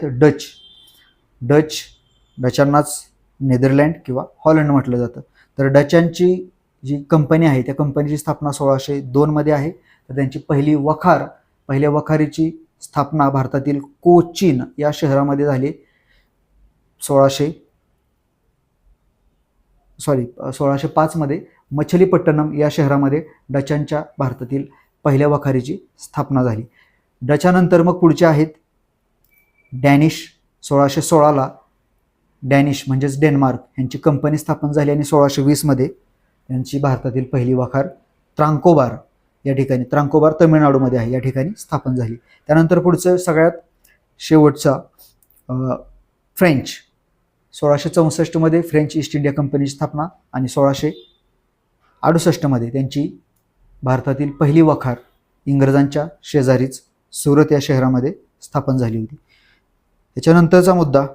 डचांनाच नेदरलँड किंवा हॉलंड म्हटलं जातं. तर डचांची जी कंपनी आहे त्या कंपनीची स्थापना 1602 मध्ये आहे. तर त्यांची पहिल्या वखारीची स्थापना भारतातील कोचीन या शहरामध्ये झाली 1605 मध्ये. मछलीपट्टणम या शहरामध्ये डचांच्या भारतातील पहिल्या वखारीची स्थापना झाली. डचानंतर मग पुढचे आहेत डॅनिश. 1616ला डॅनिश म्हणजेच डेन्मार्क यांची कंपनी स्थापन झाली आणि 1620 मध्ये यांची भारतातील पहिली वखार त्रांकोबार या ठिकाणी, त्रांकोबार तमिळनाडूमध्ये आहे, या ठिकाणी स्थापन झाली. त्यानंतर पुढचं सगळ्यात शेवटचा फ्रेंच. 1664 मध्ये फ्रेंच ईस्ट इंडिया कंपनीची स्थापना आणि 1668 मध्ये त्यांची भारतातील पहिली वखार इंग्रजांच्या शेजारीच सुरत या शहरामध्ये स्थापन झाली होती. त्याच्यानंतरचा मुद्दा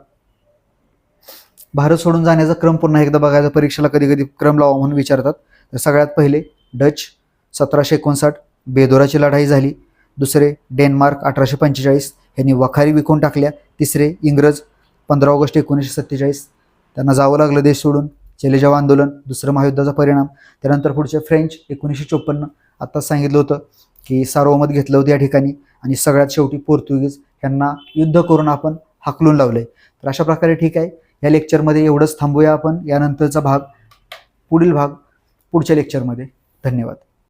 भारत सोडून जाण्याचा क्रम पुन्हा एकदा बघायचा. परीक्षेला कधी कधी क्रम लावा म्हणून विचारतात. तर सगळ्यात पहिले डच 1759 बेदोराची लढाई झाली. दुसरे डेन्मार्क 1845 यांनी वखारी विकून टाकल्या. तिसरे इंग्रज 15 ऑगस्ट 1947 त्यांना जावं लागलं देश सोडून. चले आंदोलन, दुसरं महायुद्धाचा परिणाम. त्यानंतर पुढचे फ्रेंच 1954. आत्ताच सांगितलं होतं की सार्वमत घेतलं होतं या ठिकाणी. आणि सगळ्यात शेवटी पोर्तुगीज यांना युद्ध करून आपण हाकलून लावलंय. तर अशा प्रकारे ठीक आहे, या लेक्चरमध्ये एवढंच थांबूया आपण. यानंतरचा पुढील भाग पुढच्या लेक्चरमध्ये. धन्यवाद.